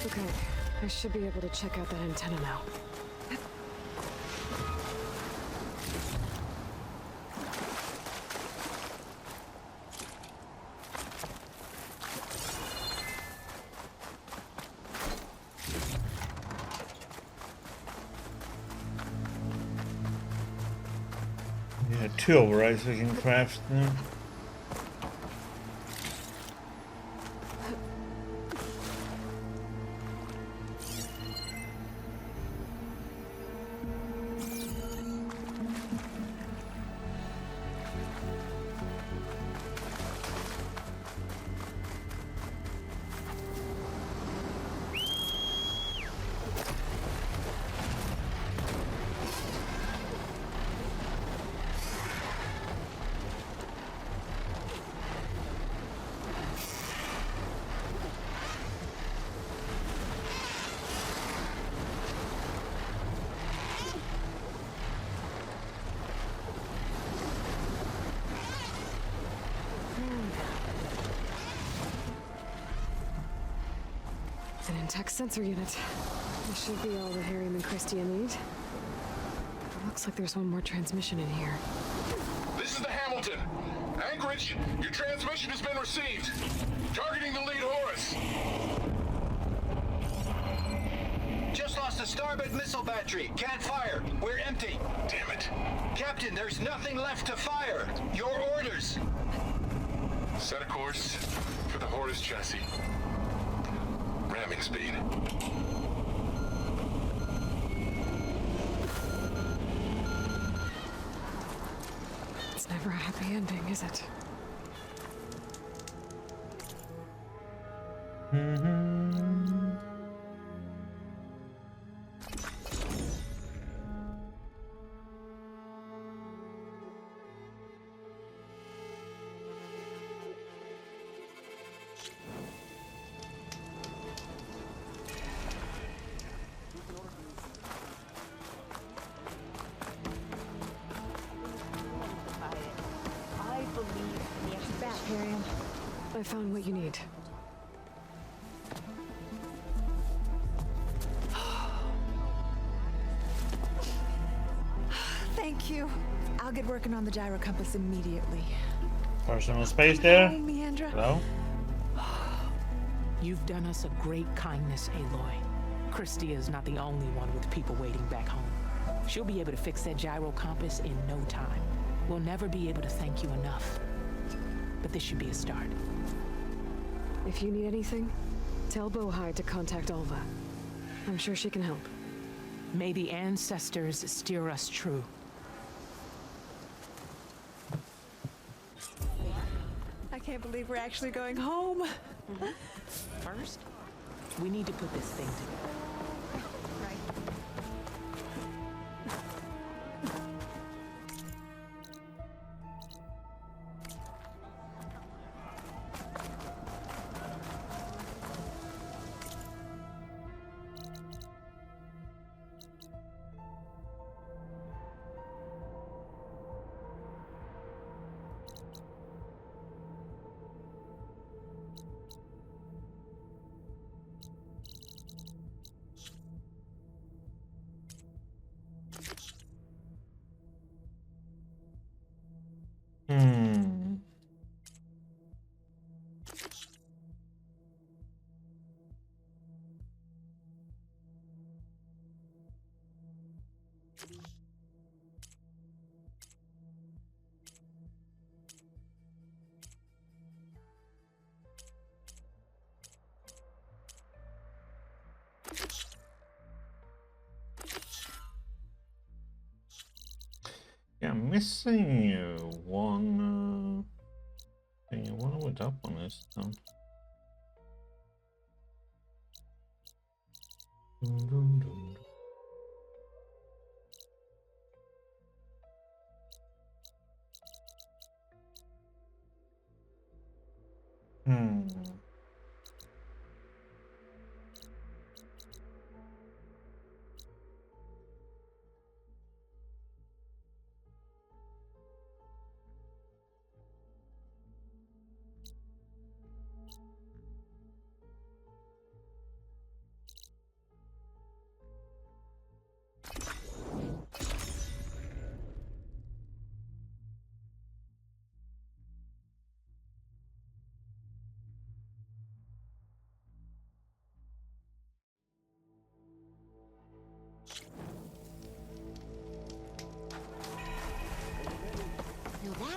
Okay, I should be able to check out that antenna now. Yeah, 2 overrides we can craft now. An intact sensor unit. This should be all that Harriman and Christia need. Looks like there's one more transmission in here. This is the Hamilton. Anchorage, your transmission has been received. Targeting the lead Horus. Just lost a starboard missile battery. Can't fire. We're empty. Damn it. Captain, there's nothing left to fire. Your orders. Set a course for the Horus chassis. Ramming speed. It's never a happy ending, is it? I found what you need. Thank you. I'll get working on the gyro compass immediately. Personal space there. Oh, Meandra. Hello? You've done us a great kindness, Aloy. Christia is not the only one with people waiting back home. She'll be able to fix that gyro compass in no time. We'll never be able to thank you enough. But this should be a start. If you need anything, tell Bohai to contact Alva. I'm sure she can help. May the ancestors steer us true. I can't believe we're actually going home. First, we need to put this thing together. Yeah, I'm missing one thing. I wonder what that one is though. Dun, dun, dun.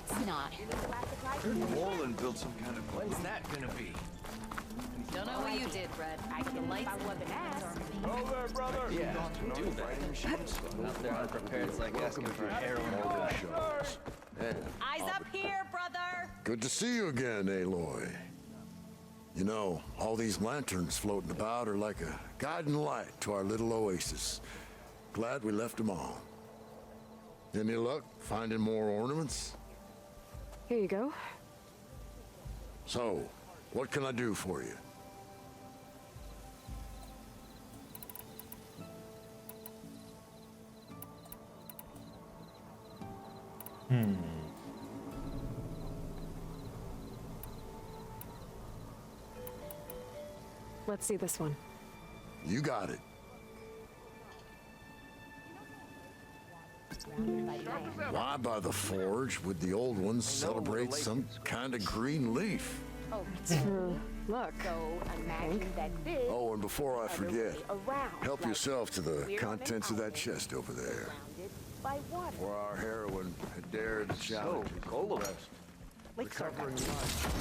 That's not. Moreland built some kind of... When's that gonna be? Don't know what you did, Red. I can light wasn't asked. Over, brother! Yeah, do that. Out there unprepared, it's like asking for heroin. Eyes up here, brother! Good to see you again, Aloy. You know, all these lanterns floating about are like a guiding light to our little oasis. Glad we left them on. Any luck finding more ornaments? Here you go. So, what can I do for you? Let's see this one. You got it. Why, by the forge, would the old ones celebrate some kind of green leaf? It's for luck. Oh, and before I forget, help yourself to the contents of that chest over there. Where our heroine had dared to challenge recovering life.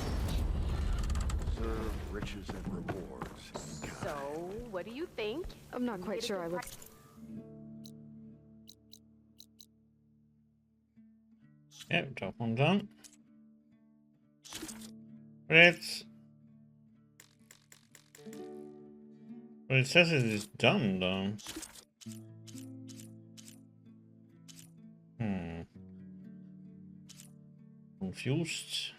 Serve riches and rewards. So, what do you think? I'm not quite sure I would... Yep, top one done. But it says it is done though. Confused.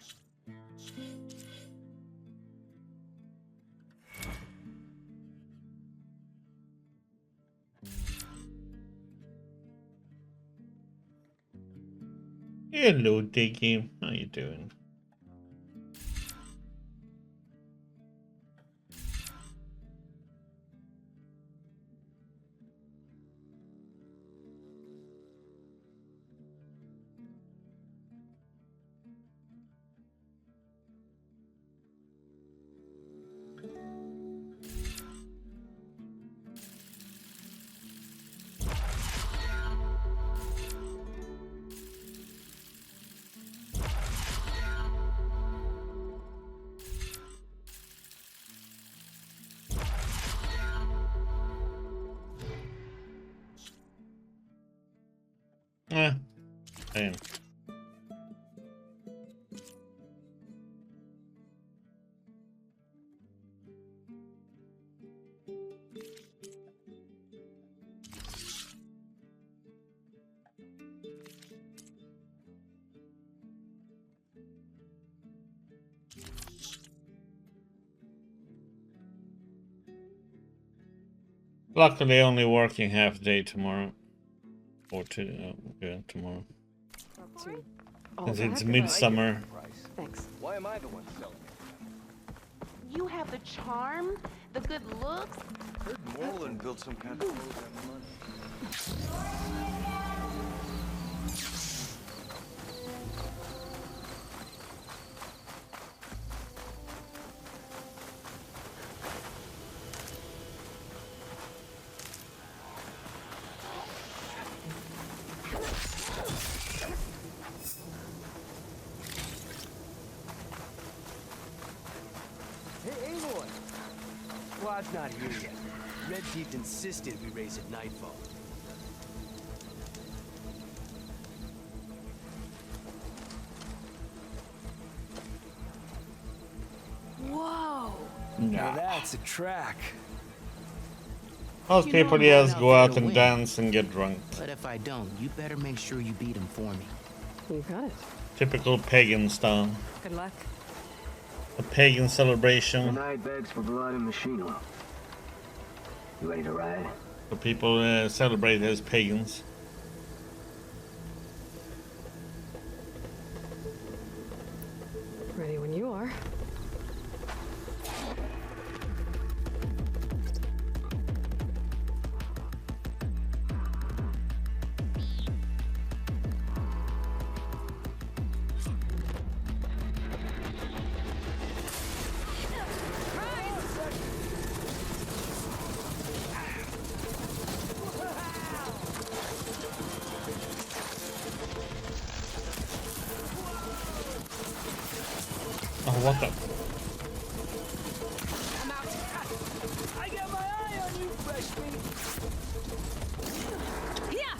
Hello, Diggy. How you doing? Damn. Luckily, only working half day tomorrow. Or tomorrow. Since it's midsummer. Thanks. Why am I the one selling it? You have the charm, the good looks. Heard Moreland built some kind of money. Squad's not here yet. Red Teeth insisted we race at nightfall. Whoa! Now that's a track. Most people just go out and dance and get drunk. But if I don't, you better make sure you beat him for me. You got it. Typical pagan style. Good luck. A pagan celebration. The night begs for blood and machino. You ready to ride? So people celebrate as pagans. Ready when you are. what the? I'm out. I got my eye on you, fresh meat. Yeah.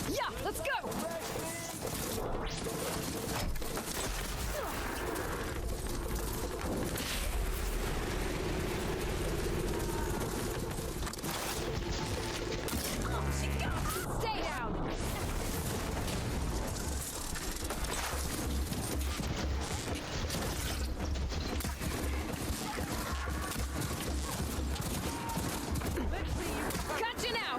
Yeah, let's go. Stay down. Got you now.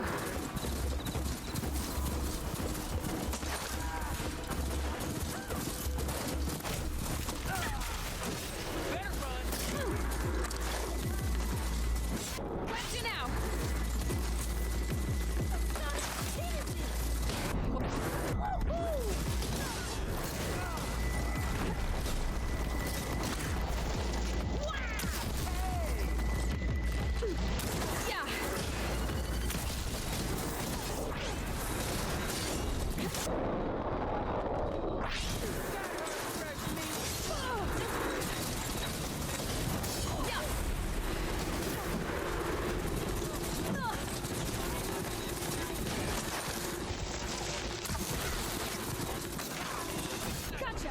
Got you now. Yeah. Gotcha.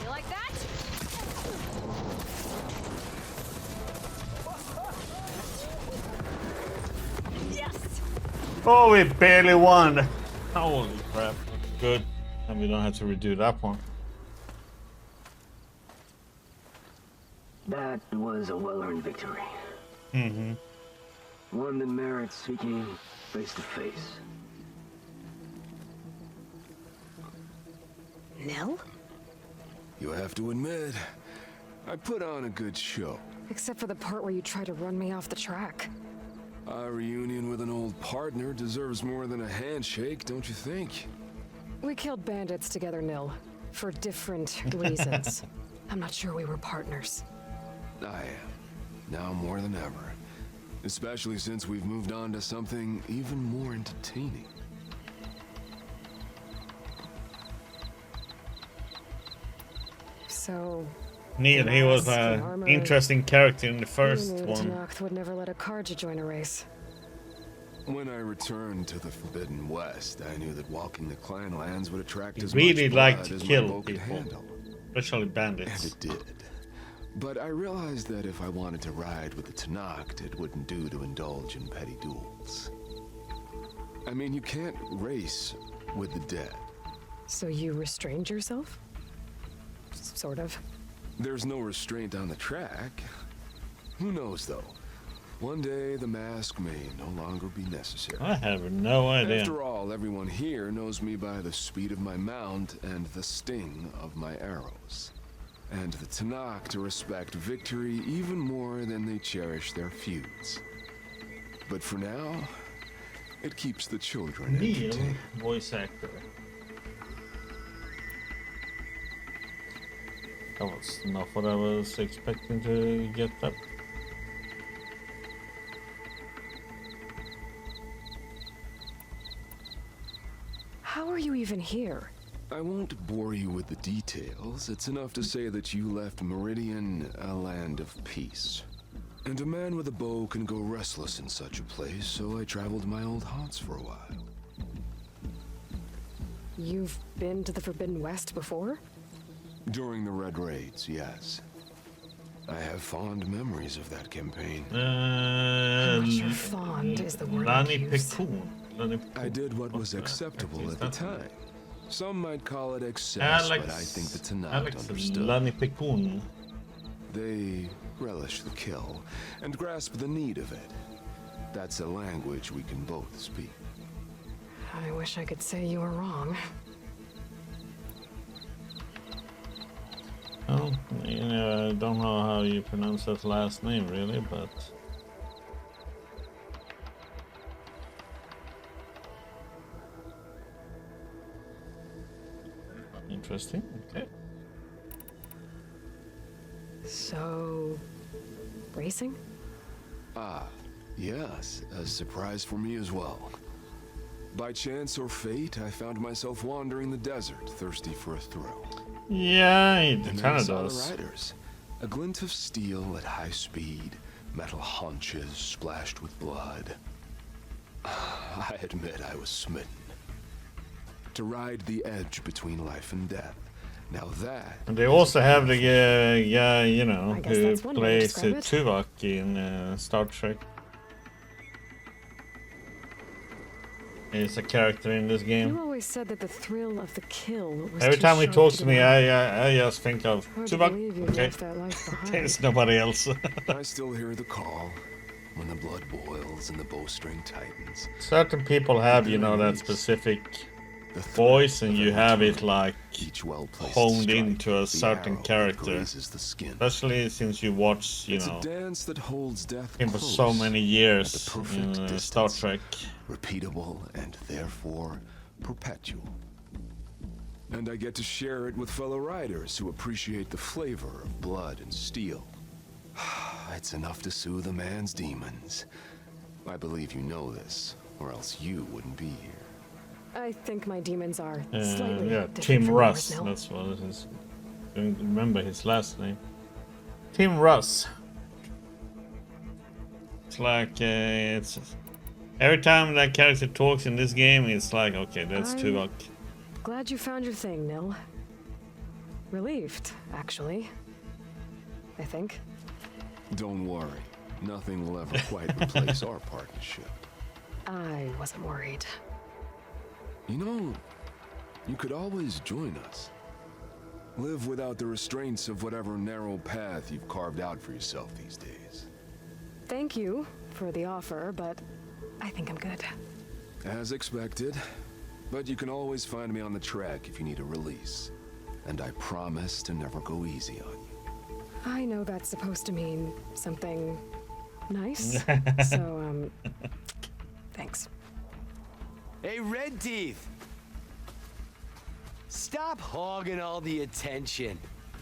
You like that? Yes. Oh, we barely won. Holy crap. Good. And we don't have to redo that one. That was a well-earned victory. Mm-hmm. One that merits speaking face to face. Nell? You have to admit, I put on a good show. Except for the part where you try to run me off the track. A reunion with an old partner deserves more than a handshake, don't you think? We killed bandits together, Nil. For different reasons. I'm not sure we were partners. I am. Now more than ever. Especially since we've moved on to something even more entertaining. So... Neil, he was mask and an armor, interesting character in the you first knew the one. Tenakth would never let a Karja join a race. When I returned to the Forbidden West, I knew that walking the clan lands would attract He as really much liked blood to as my kill bow could people, handle. especially bandits. And it did. But I realized that if I wanted to ride with the Tenakth, it wouldn't do to indulge in petty duels. I mean, you can't race with the dead. So you restrained yourself? Sort of. There's no restraint on the track. Who knows, though? One day, the mask may no longer be necessary. I have no idea. After all, everyone here knows me by the speed of my mount and the sting of my arrows. And the Tenakth to respect victory even more than they cherish their feuds. But for now, it keeps the children Neil, entertained. voice actor. That was not what I was expecting to get that. How are you even here? I won't bore you with the details. It's enough to say that you left Meridian a land of peace. And a man with a bow can go restless in such a place, so I traveled my old haunts for a while. You've been to the Forbidden West before? During the Red Raids, yes. I have fond memories of that campaign. I'm not sure fond is the word I'd use. I did what was acceptable at the time. Some might call it excess, but I think the Tenakth understood. They relish the kill and grasp the need of it. That's a language we can both speak. I wish I could say you were wrong. Well, you know, I don't know how you pronounce that last name really, but interesting. Okay. So, racing? Ah, yes, a surprise for me as well. By chance or fate, I found myself wandering the desert, thirsty for a thrill. Yeah, it And kind I of saw does. the riders. A glint of steel at high speed, metal haunches splashed with blood. I admit I was smitten. To ride the edge between life and death. Now that... And they also have the guy, you know, I guess who that's one way to plays describe it. Tuvok in Star Trek. He's a character in this You game. always said that the thrill of the kill was Every too time he sharp talks to get me, out. I just think of Hard to believe Tuvok. you Okay, left that life behind. there's nobody else. I still hear the call when the blood boils and the bowstring tightens. Certain people have, you know, that specific voice, and you have it like honed into a certain character. Especially since you watch, you It's know, a dance that holds death him for so close, many at years the perfect in distance, Star Trek. repeatable and therefore perpetual. And I get to share it with fellow riders who appreciate the flavor of blood and steel. It's enough to soothe a man's demons. I believe you know this, or else you wouldn't be here. I think my demons are slightly Yeah, different Tim from Russ. yours, Nil. That's what it is. I don't remember his last name. Tim Russ. It's like it's every time that character talks in this game, it's like, okay, that's Tuvok. Glad you found your thing, Nil. Relieved, actually. I think. Don't worry. Nothing will ever quite replace our partnership. I wasn't worried. You know, you could always join us. Live without the restraints of whatever narrow path you've carved out for yourself these days. Thank you for the offer, but I think I'm good. As expected. But you can always find me on the track if you need a release. And I promise to never go easy on you. I know that's supposed to mean something nice, so, thanks. Hey, Red Teeth! Stop hogging all the attention.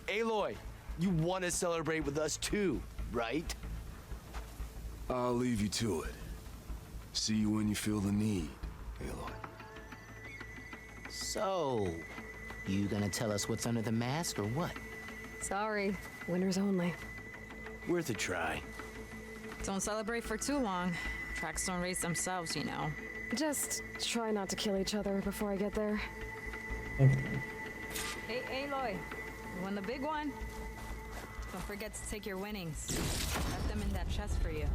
Aloy, you want to celebrate with us too, right? I'll leave you to it. See you when you feel the need, Aloy. So, you gonna tell us what's under the mask or what? Sorry, winners only. Worth a try. Don't celebrate for too long. Tracks don't race themselves, you know. Just try not to kill each other before I get there. Hey, Aloy, you won the big one? Don't forget to take your winnings. Left them in that chest for you.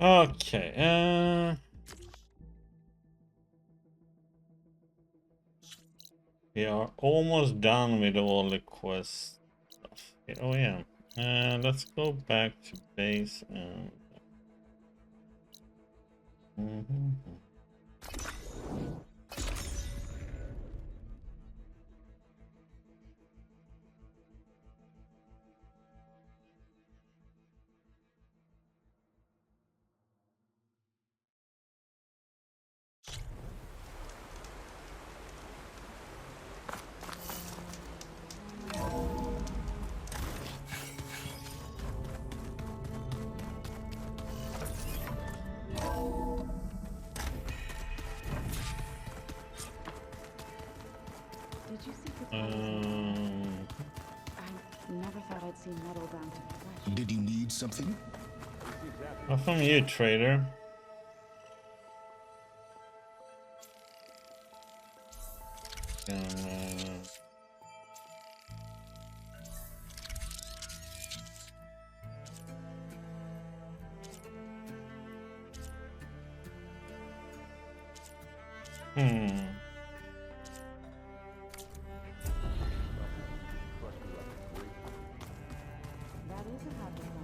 Okay, we are almost done with all the quest stuff. Oh yeah. Let's go back to base and Did you see the I never thought I'd see metal down to flesh. Did you need something? Not from you, trader. That is a habit.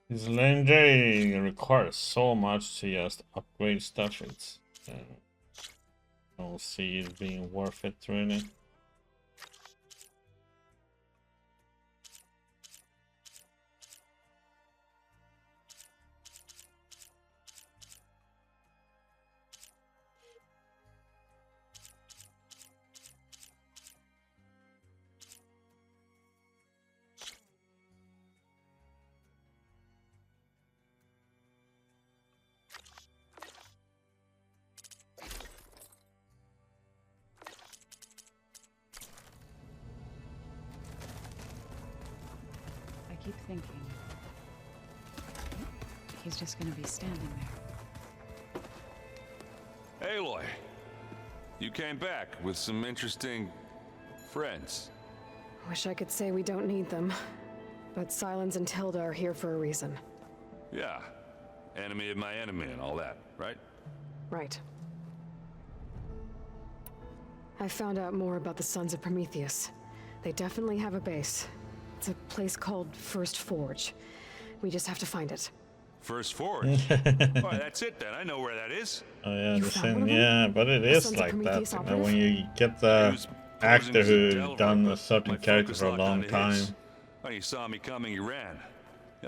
This legendary requires so much to just upgrade stuff. It's I don't see it being worth it really. I keep thinking he's just gonna be standing there. Aloy, you came back with some interesting friends. Wish I could say we don't need them, but Silence and Tilda are here for a reason. Yeah, enemy of my enemy and all that, right? Right. I found out more about the Sons of Prometheus. They definitely have a base. It's a place called First Forge. We just have to find it. First Forge? Well, that's it then. I know where that is. Oh yeah, You the found one same. of them? Yeah, but it The is Sons of like that. Prometheus You know, operative? when you get the actor who done a certain character for a long time, When he saw me coming, he ran.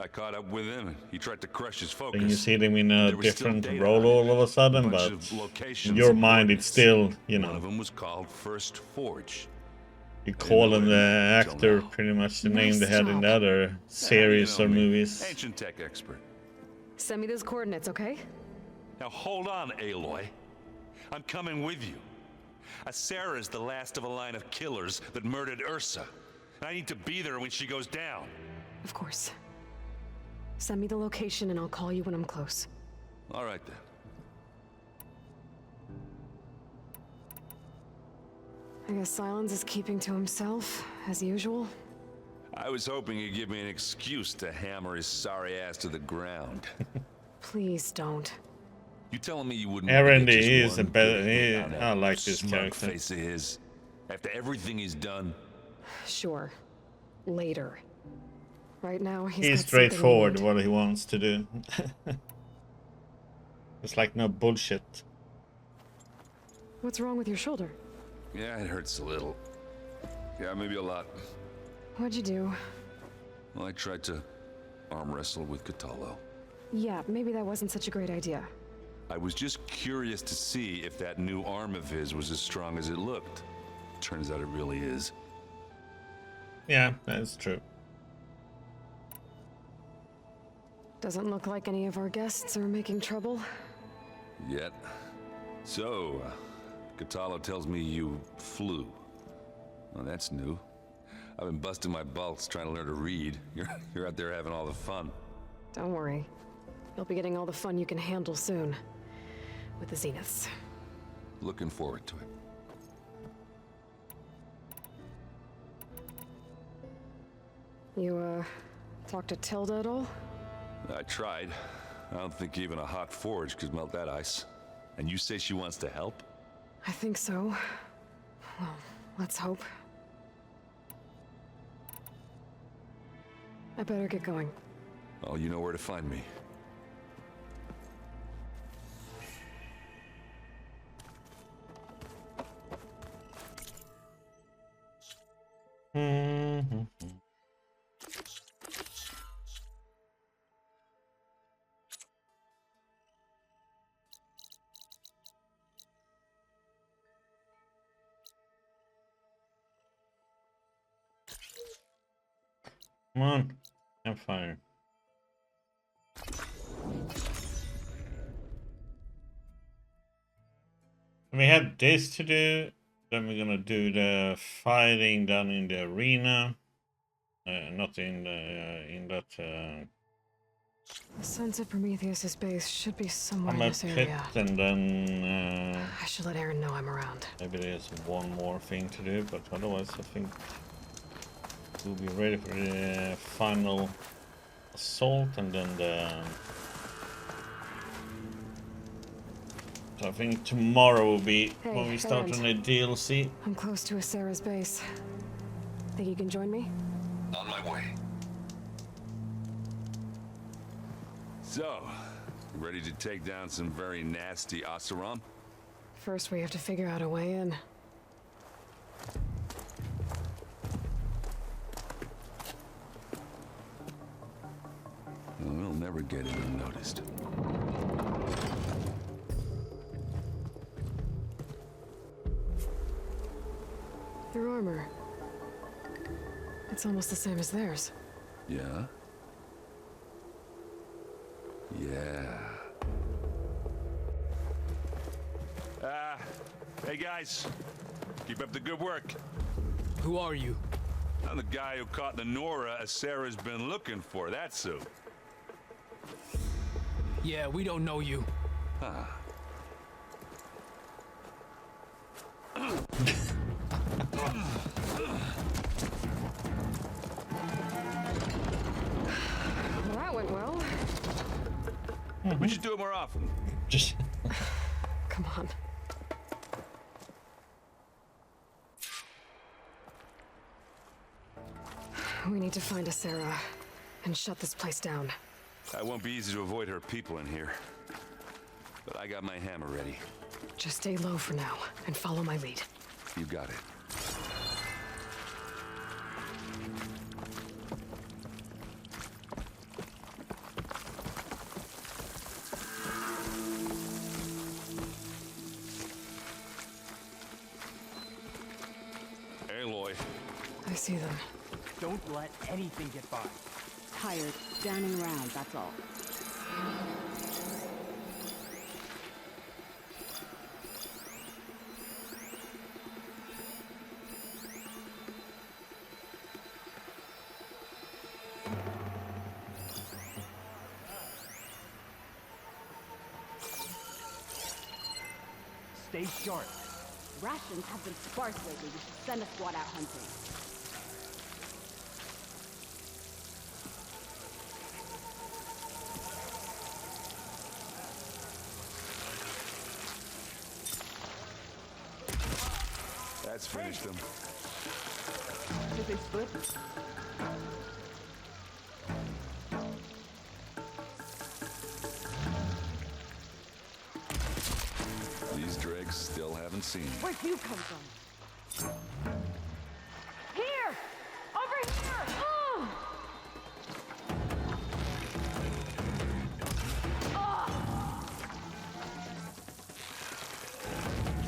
I caught up with him, and he tried to crush his focus. then you see them in a There was still different data role on it. all of a sudden, Bunch but of in locations your and mind it's coordinates. still, you One of know, them was called First Forge. you call them the actor pretty much the name they had in the other series or movies. Ancient tech expert. Send me those coordinates, okay? Now hold on, Aloy. I'm coming with you. Sarah's the last of a line of killers that murdered Ursa. And I need to be there when she goes down. Of course. Send me the location and I'll call you when I'm close. All right then. I guess Silence is keeping to himself, as usual. I was hoping you'd give me an excuse to hammer his sorry ass to the ground. Please don't. You telling me you wouldn't Aaron want to get just is a one better. good hit on that I like this smug character. face of his? After everything he's done? Sure. Later. Right now, He's got something straightforward we what he wants to do. It's like no bullshit. need. What's wrong with your shoulder? Yeah, it hurts a little. Yeah, maybe a lot. What'd you do? Well, I tried to arm wrestle with Catalo. Yeah, maybe that wasn't such a great idea. I was just curious to see if that new arm of his was as strong as it looked. Turns out it really is. Yeah, that's true. Doesn't look like any of our guests are making trouble. Yet. So, Catalo tells me you flew. Well, that's new. I've been busting my balls trying to learn to read. You're out there having all the fun. Don't worry. You'll be getting all the fun you can handle soon. With the Zeniths. Looking forward to it. You, talked to Tilda at all? I tried. I don't think even a hot forge could melt that ice. And you say she wants to help? I think so. Well, let's hope. I better get going. Oh, you know where to find me. Come on, campfire. We have this to do. Then we're gonna do the fighting down in the arena. Not in the in that The sense of Prometheus's base should be somewhere I'm in a this pit, area. and then I should let Aaron know I'm around. maybe there's one more thing to do, but otherwise I think we'll be ready for the final assault, and then so I think tomorrow will be when we start on the DLC. I'm close to Sarah's base. Think you can join me? On my way. So, ready to take down some very nasty Oseram? First, we have to figure out a way in. We'll never get it unnoticed. Their armor. It's almost the same as theirs. Yeah? Yeah. Hey guys. Keep up the good work. Who are you? I'm the guy who caught the Nora Sarah's been looking for, that's who. Yeah, we don't know you. Huh. Well, that went well. We should do it more often. Just come on. We need to find a Sarah and shut this place down. It won't be easy to avoid her people in here. But I got my hammer ready. Just stay low for now and follow my lead. You got it. Aloy. I see them. Don't let anything get by. Tired, standing around, that's all. Stay sharp. Rations have been sparse lately. We should send a squad out hunting. That's finished them. Did they split? These dregs still haven't seen me. Where'd you come from? Here! Over here! Oh!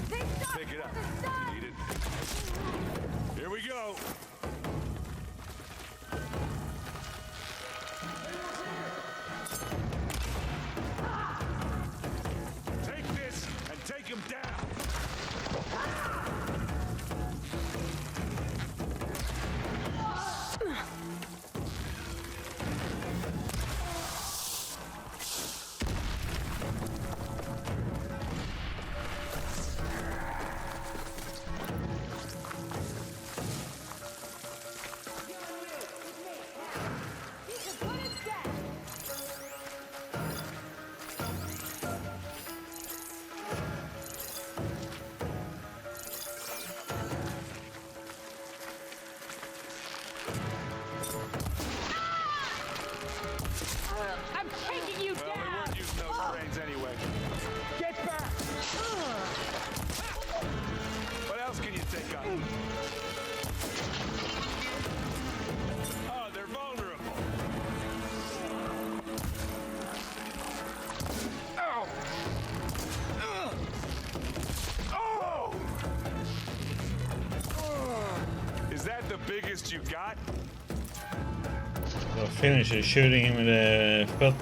Pick it up. You need it. Here we go. Take this and take him down. I'm taking you Well, down! they weren't using those brains anyway. Get back! What else can you think of? Oh, they're vulnerable. Ow! Oh! Is that the biggest you got? so finish it, shooting him in the foot.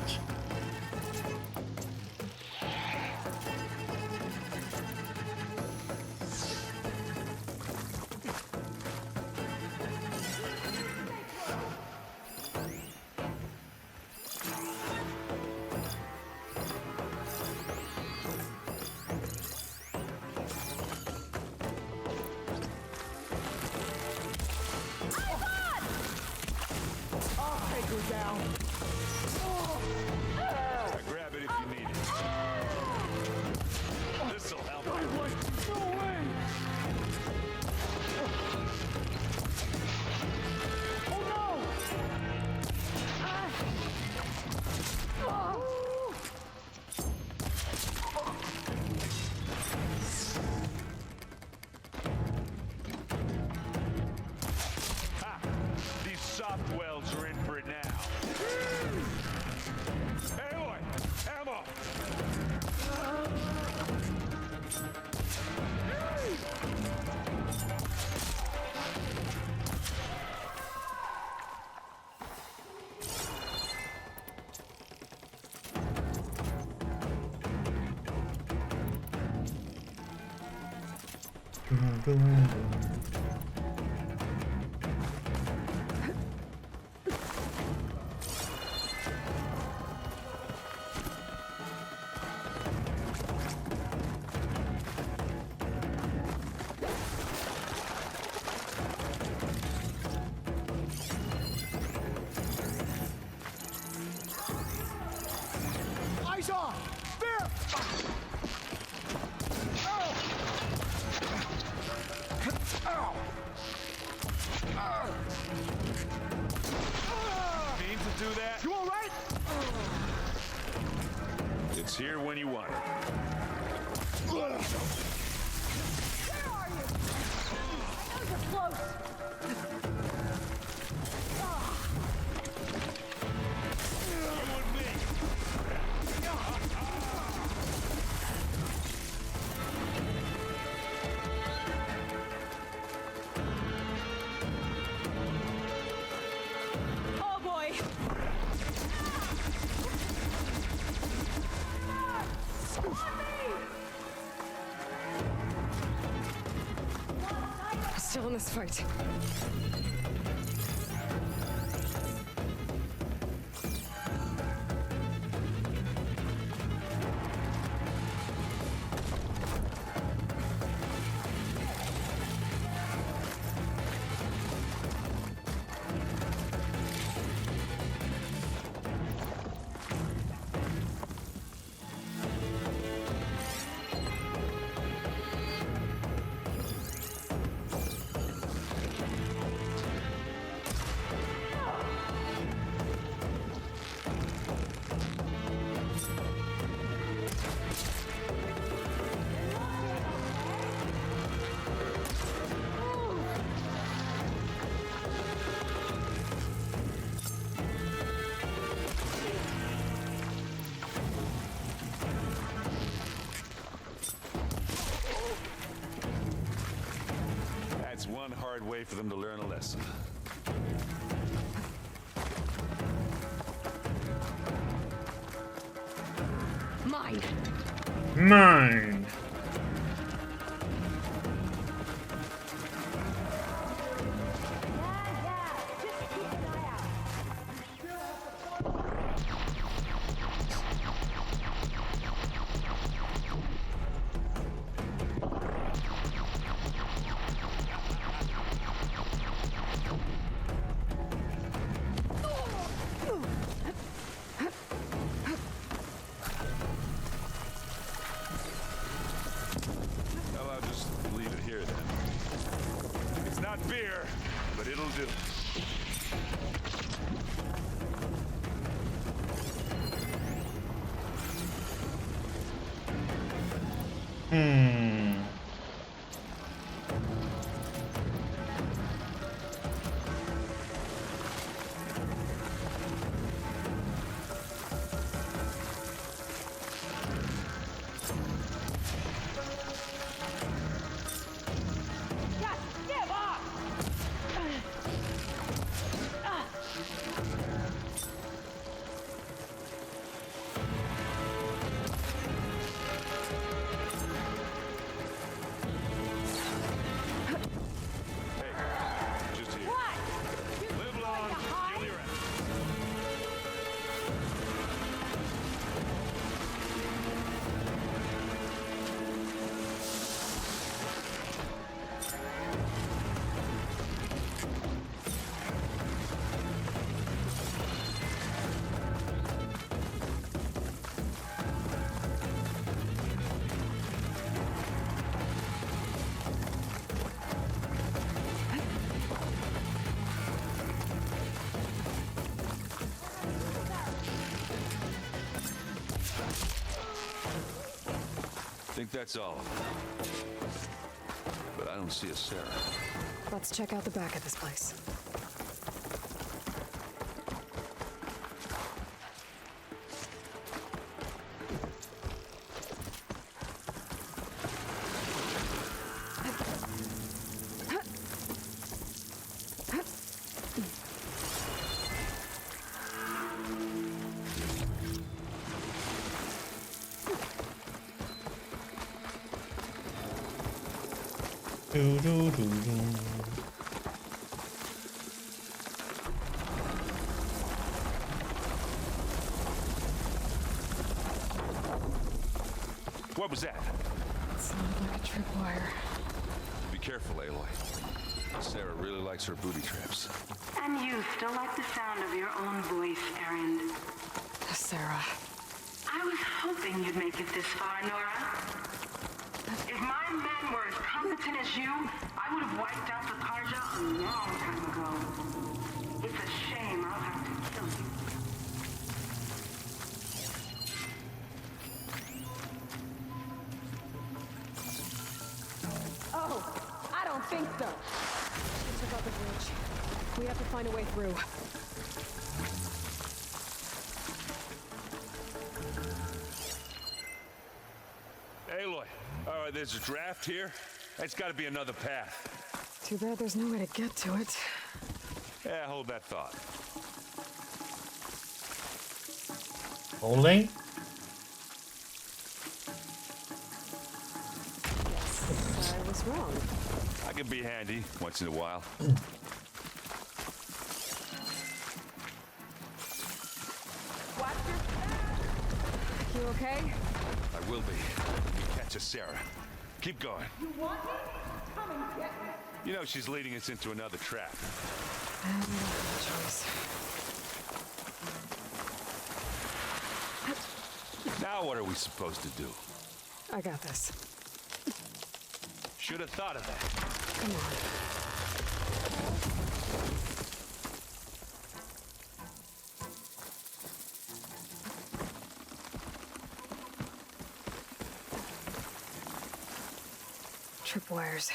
Eyes on! There! Mean to do that? You all right? It's here when you want it. Where are you? Those are close. Oh boy! Still in this fight. That's one hard way for them to learn a lesson. Mine. Mine. Well, I'll just leave it here then. It's not beer, but it'll do. Hmm. Give up! Just here. Live long, kill your enemy. Think that's all. But I don't see a Sarah. Let's check out the back of this place. Do, do, do, do. What was that? It sounded like a tripwire. Be careful, Aloy. Sarah really likes her booty traps. And you still like the sound of your own voice, Erend. Sarah. I was hoping you'd make it this far, Nora. If my men were as competent as you, I would have wiped out the Karja a long time ago. It's a shame I'll have to kill you. Oh, I don't think so. We took out the bridge. We have to find a way through. Aloy, there's a draft here. It's got to be another path. Too bad there's no way to get to it. Yeah, hold that thought. Holding? Guess I was wrong. I can be handy once in a while. You okay? I will be. You catch us, Sarah. Keep going. You want me? Come and get me. You know she's leading us into another trap. I don't have a choice. Now what are we supposed to do? I got this. Should have thought of that. Come on. Tripwires.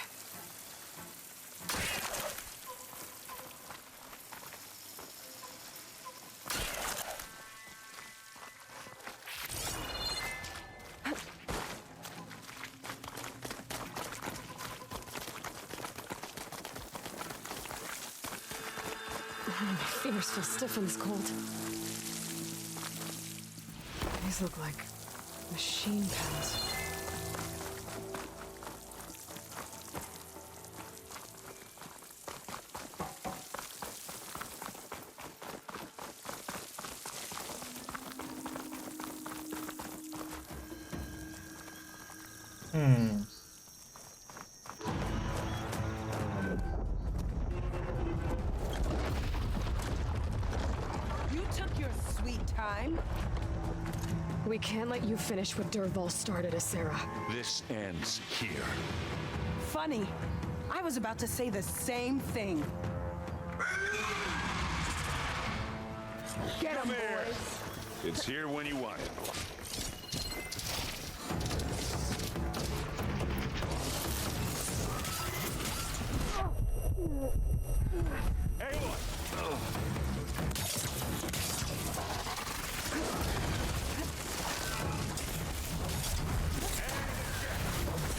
My fingers feel stiff in this cold. These look like machine pens. You took your sweet time. We can't let you finish what Dervahl started, Sarah. This ends here. Funny. I was about to say the same thing. Get 'em, boys. It's here when you want it.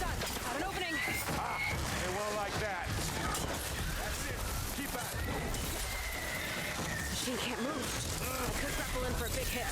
Got an opening! It won't like that. That's it. Keep at it. Machine can't move. I could grapple in for a big hit.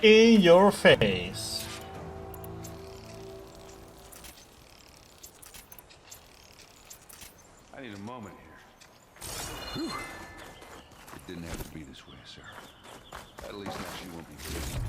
In your face. I need a moment here. Whew. It didn't have to be this way, sir. At least now she won't be here.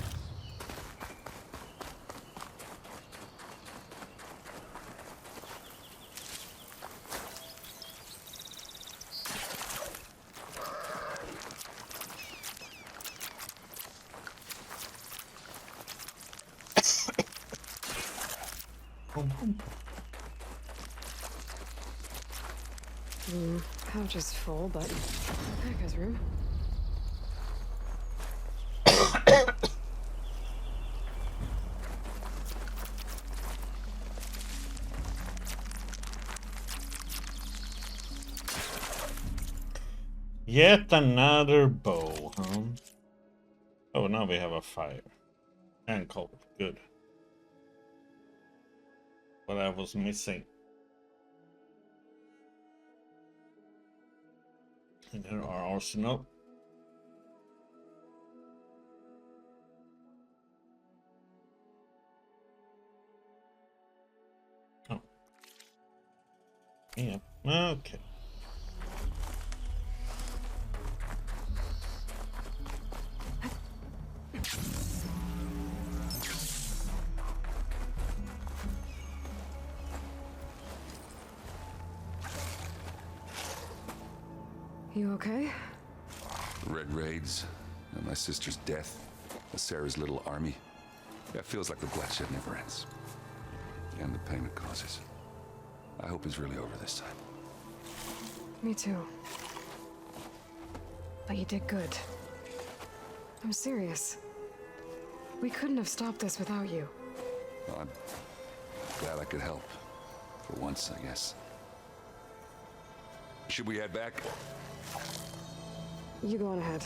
Pouch is full, but pack has room. Yet another bow, huh? Oh, now we have a fire. And coal. Good. What I was missing. And here our arsenal. Oh. Yeah. Okay. You okay? Red raids, and my sister's death, Sarah's little army. Yeah, it feels like the bloodshed never ends. And the pain it causes. I hope it's really over this time. Me too. But you did good. I'm serious. We couldn't have stopped this without you. Well, I'm glad I could help. For once, I guess. Should we head back? You go on ahead.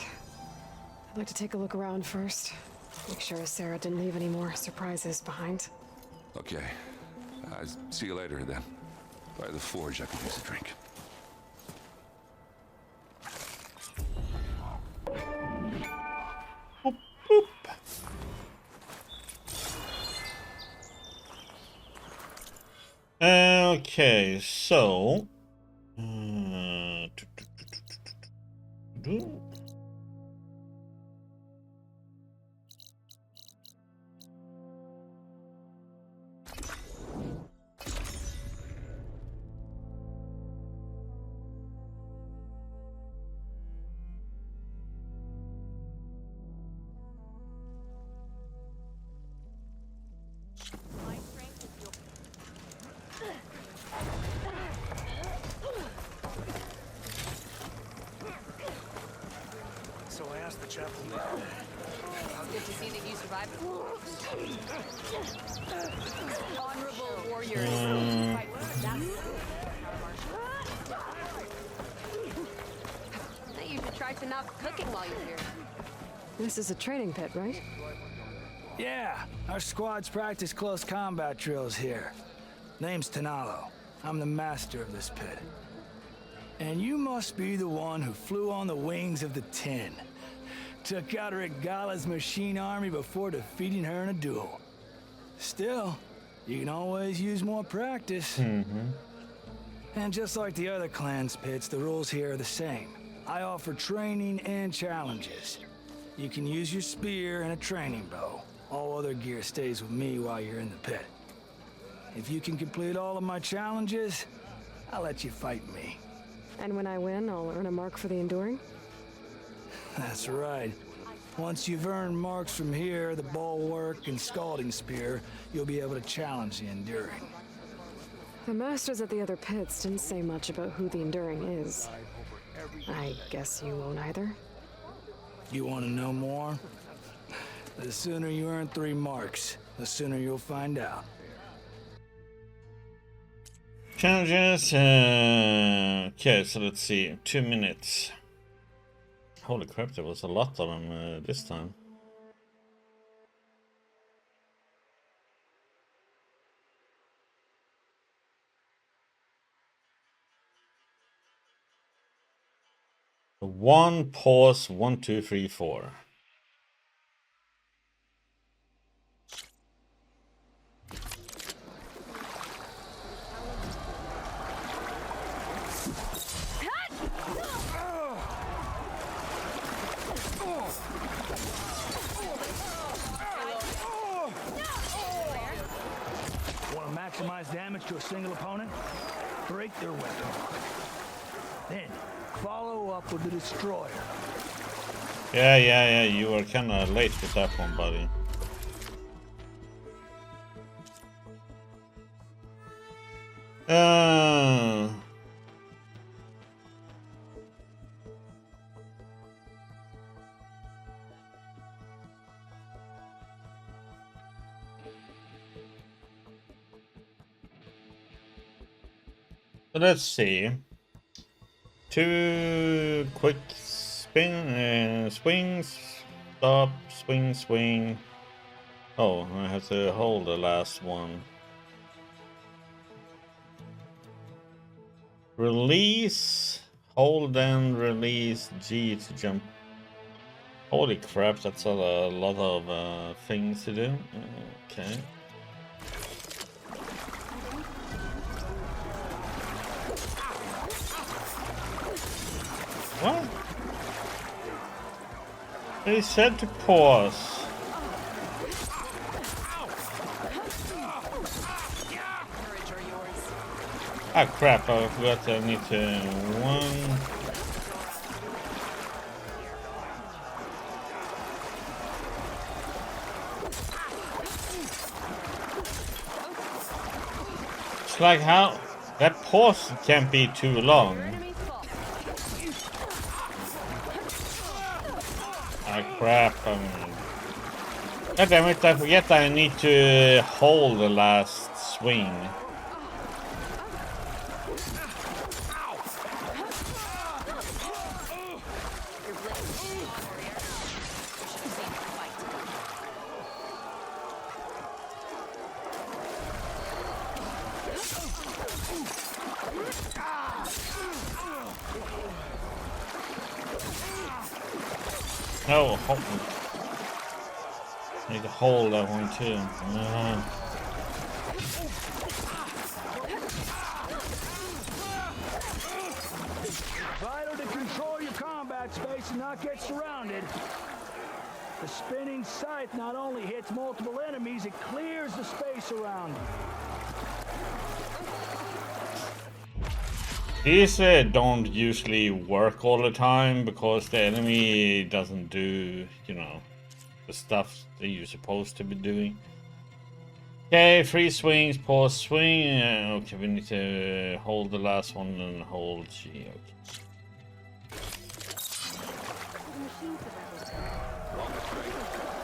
I'd like to take a look around first. Make sure Sarah didn't leave any more surprises behind. Okay. See you later, then. By the forge, I could use a drink. Okay, so... So I asked the chapel. It's good to see that you survived. Honorable warriors. You should try some out cooking while you're here. This is a training pit, right? Yeah, our squads practice close combat drills here. Name's Tanalo. I'm the master of this pit. And you must be the one who flew on the wings of the Tin. Took out Regala's machine army before defeating her in a duel. Still, you can always use more practice. And just like the other clan's pits, the rules here are the same. I offer training and challenges. You can use your spear and a training bow. All other gear stays with me while you're in the pit. If you can complete all of my challenges, I'll let you fight me. And when I win, I'll earn a mark for the Enduring? That's right. Once you've earned marks from here, the bulwark and scalding spear, you'll be able to challenge the Enduring. The masters at the other pits didn't say much about who the Enduring is. I guess you won't either? You want to know more? The sooner you earn 3 marks, the sooner you'll find out. Challenges. Okay, so let's see. 2 minutes. Holy crap, there was a lot of them this time. One pause, 1, 2, 3, 4. maximize damage to a single opponent, break their weapon. Then, follow up with the destroyer. Yeah, you were kinda late with that one, buddy. So let's see. 2 quick swings, stop, swing. Oh, I have to hold the last one. Release, hold and release G to jump. Holy crap, that's a lot of things to do. Okay. What? They said to pause. Ah crap, I forgot I need to one. It's like how that pause can't be too long. Ah crap, God damn it, I forget I need to hold the last swing. No, hold. Need to hold that one too. Vital to control your combat space and not get surrounded. The spinning scythe not only hits multiple enemies, it clears the space around them. These don't usually work all the time because the enemy doesn't do, you know, the stuff that you're supposed to be doing. Okay, 3 swings, pause, swing. Okay, we need to hold the last one and hold G. Okay.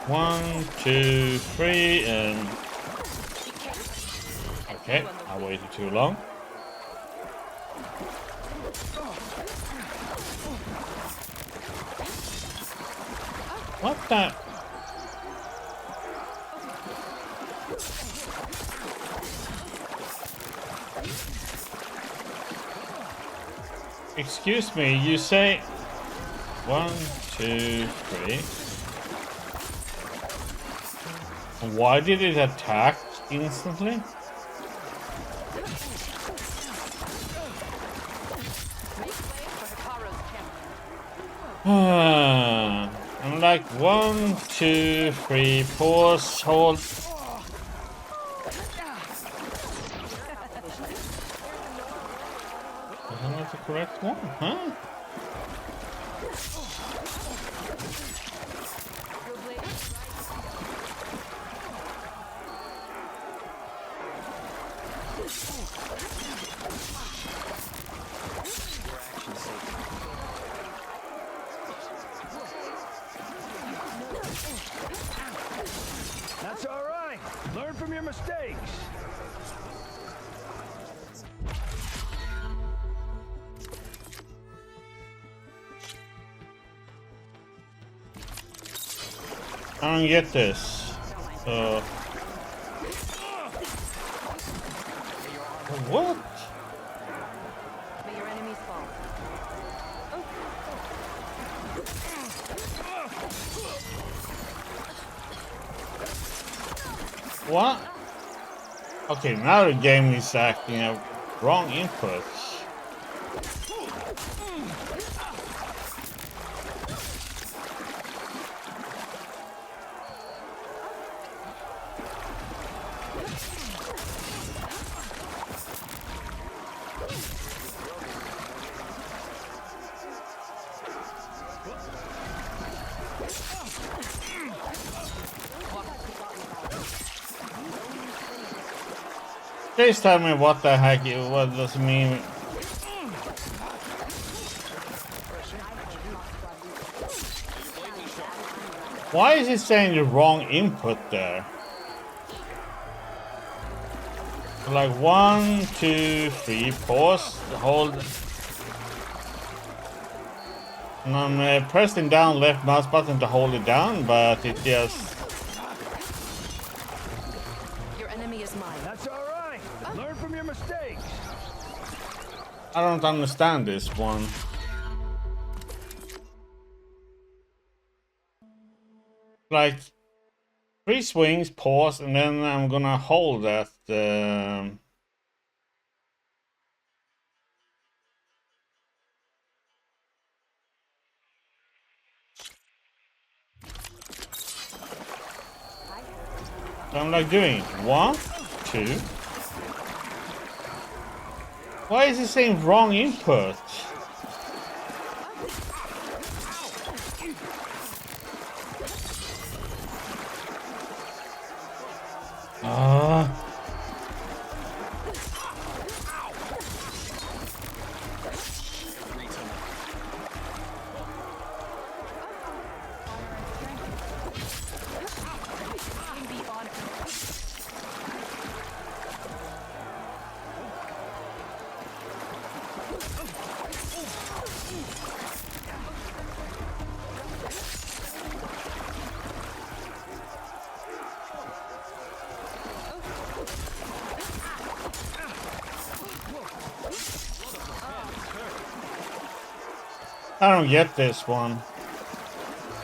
One, 2, 3, and okay, I waited too long. What the? Excuse me, you say 1, 2, 3. Why did it attack instantly? I'm like 1, 2, 3, pause, hold. Is that not the correct one? Huh? That's all right. Learn from your mistakes. I don't get this. What? May your enemies fall. What? Okay, now the game is acting out wrong inputs. Please tell me what the heck, what does it mean? Why is it saying the wrong input there? Like 1, 2, 3, pause, hold. And I'm pressing down left mouse button to hold it down, but it just... Your enemy is mine. That's all right. Learn from your mistakes. I don't understand this one. Like 3 swings, pause, and then I'm gonna hold that. I'm like doing 1, 2. Why is it saying wrong input? I don't get this one.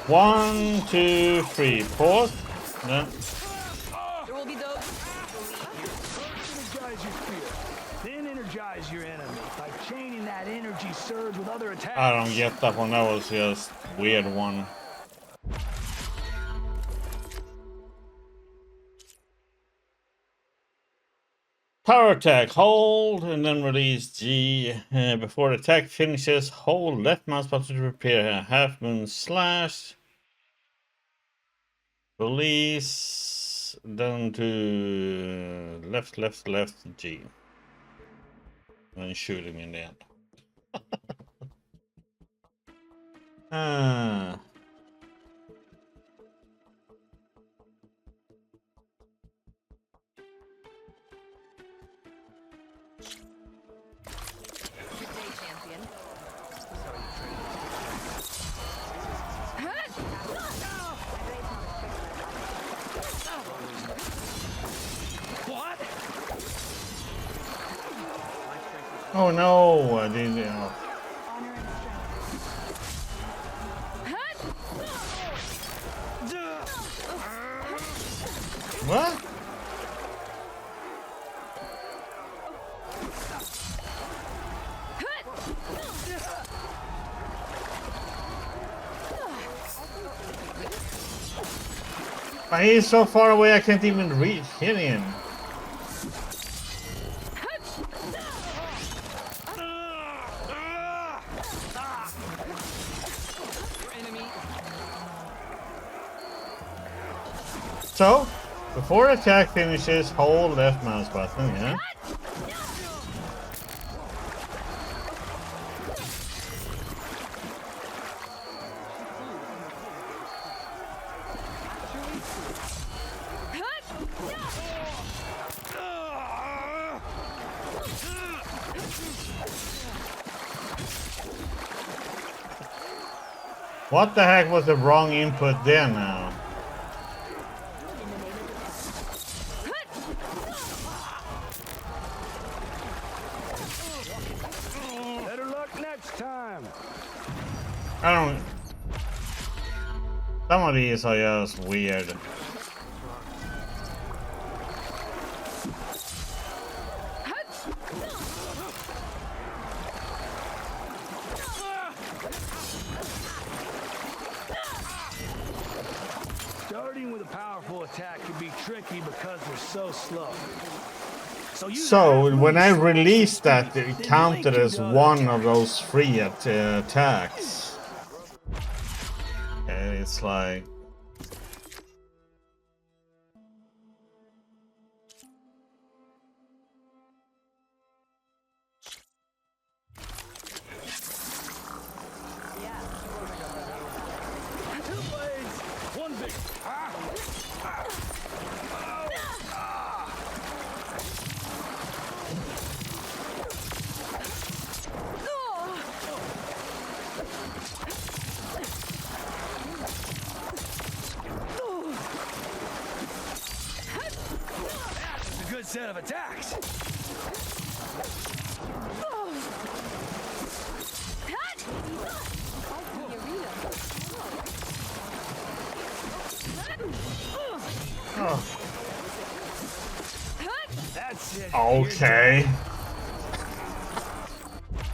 1, 2, 3, pause. Then. There will be those. Energize your fear. Then energize your enemy by chaining that energy surge with other attacks. I don't get that one. That was just weird one. Power attack, hold, and then release G. Before the attack finishes, hold left mouse button to prepare a half moon slash. Release, then to left, G. And then shoot him in the end. Oh no, I didn't. What? But he's so far away I can't even hit him. So, before attack finishes, hold left mouse button, yeah? What the heck was the wrong input there now? Better luck next time. I don't... Some of these are just weird. Starting with a powerful attack can be tricky because they're so slow. So, when I released that, it counted as one of those 3 attacks. And it's like... set of attacks. That's it. Okay.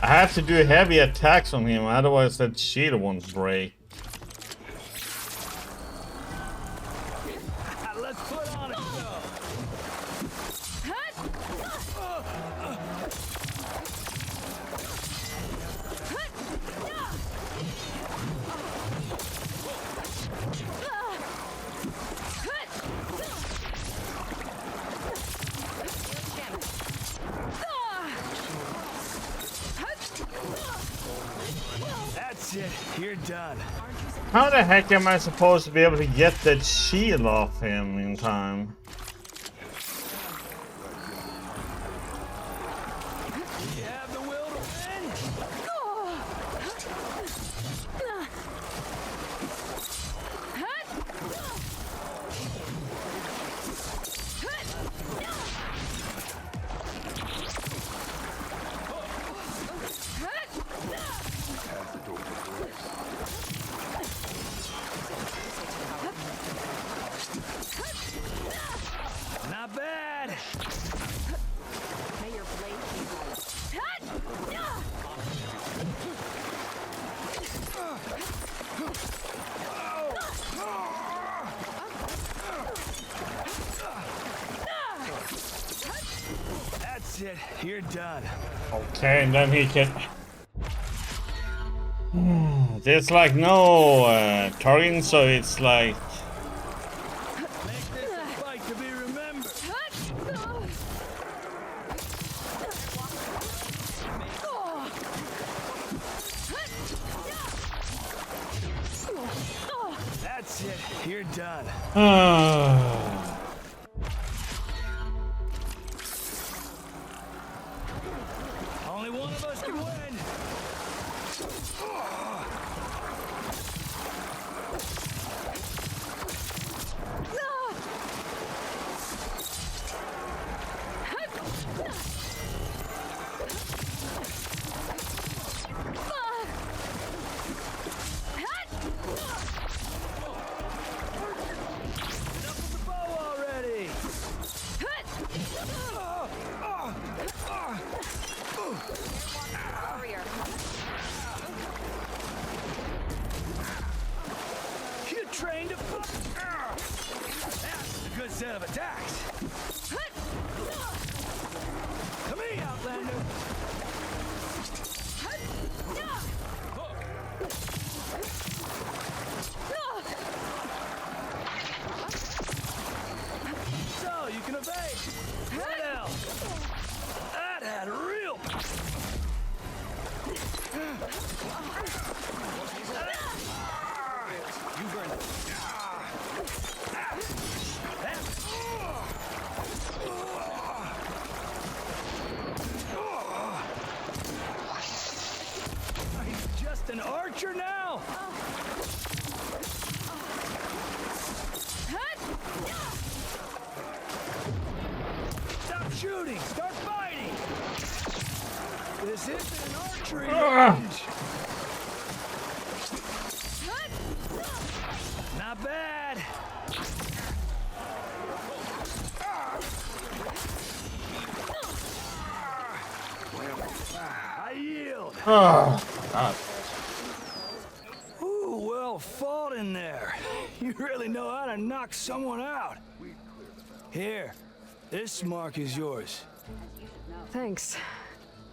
I have to do heavy attacks on him, otherwise that shield won't break. Let's put on a show. That's it. You're done. How the heck am I supposed to be able to get that shield off him in time? You have the will to win. Not bad. May your blade be light. That's it. You're done. Okay, and then he can... There's like no targeting, so it's like... Make this a fight to be remembered. That's it. You're done. Only one of us can win. Enough with the bow already. Warrior. You trained to That's a good set of attacks. To me, Outlander. So, you can evade. What else? That had real... You burned it. He's just an archer now. Stop shooting. Start fighting. This isn't an archery range. Not bad. I yield. Oh, God. Ooh, well fought in there. You really know how to knock someone out. Here, this mark is yours. Thanks.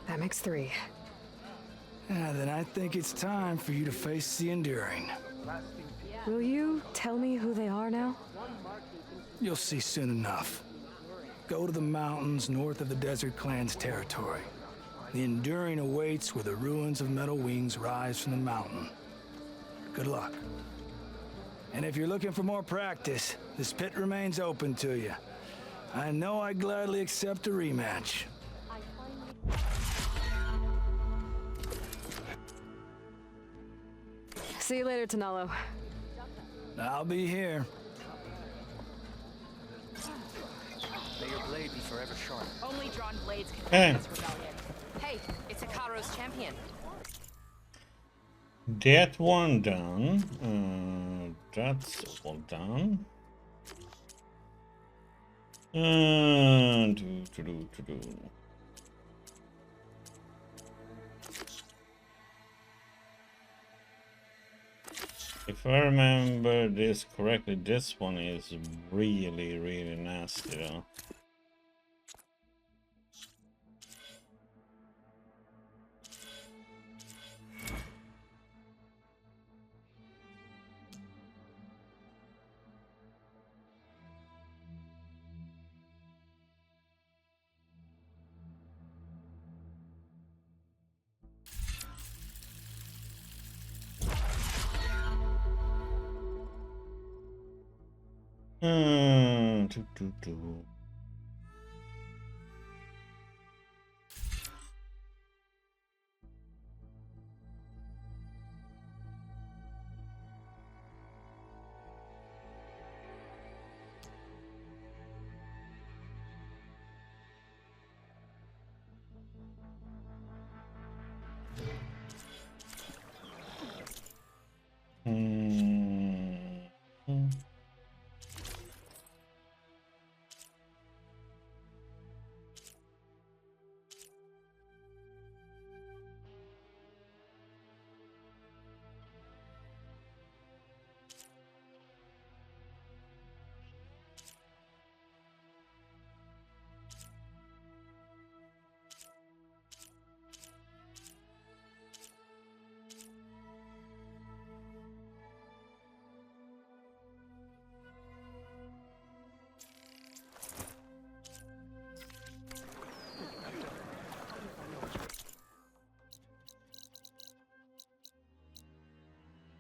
That makes 3. Then I think it's time for you to face the Enduring. Will you tell me who they are now? You'll see soon enough. Go to the mountains north of the Desert Clan's territory. The Enduring awaits where the ruins of Metal Wings rise from the mountain. Good luck. And if you're looking for more practice, this pit remains open to you. I know I'd gladly accept a rematch. See you later, Tanalo. I'll be here. May your blade be forever sharp. Only drawn blades can Hey. fight this rebellion. Hey, it's Ikaru's champion. That one done. That's all done. Do. If I remember this correctly, this one is really, really nasty though. Do.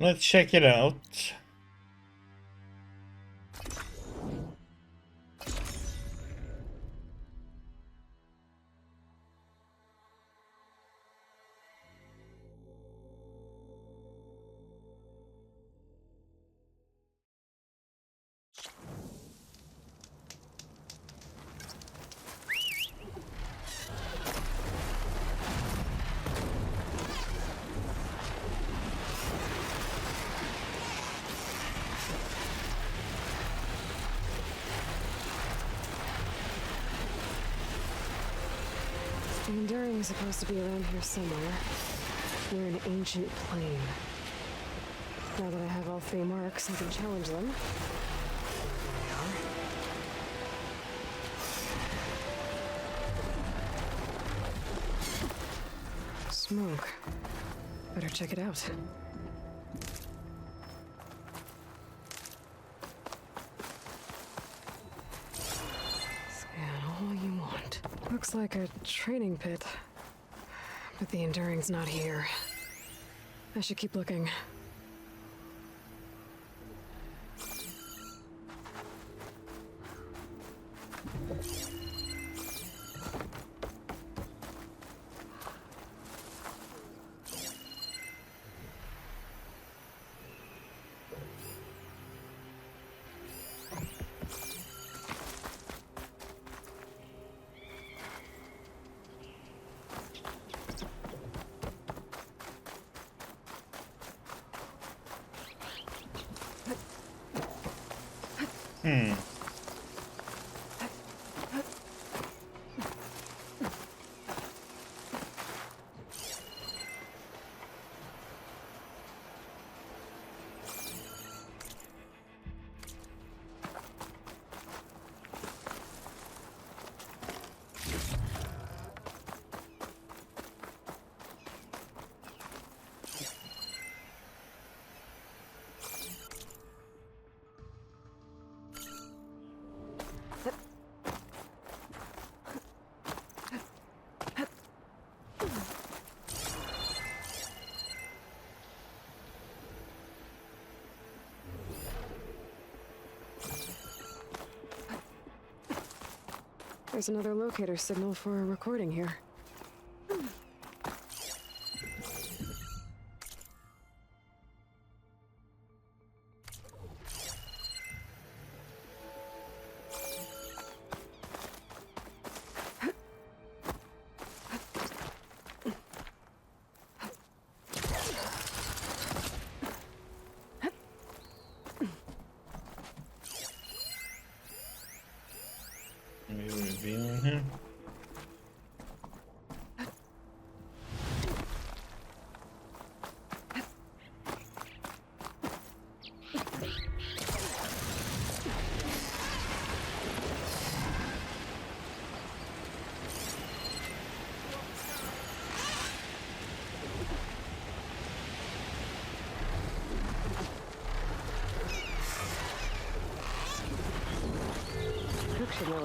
Let's check it out. The Enduring is supposed to be around here somewhere, near an ancient plane. Now that I have all three marks, I can challenge them. Smoke. Better check it out. Scan all you want. Looks like a training pit. But the Enduring's not here. I should keep looking. There's another locator signal for a recording here.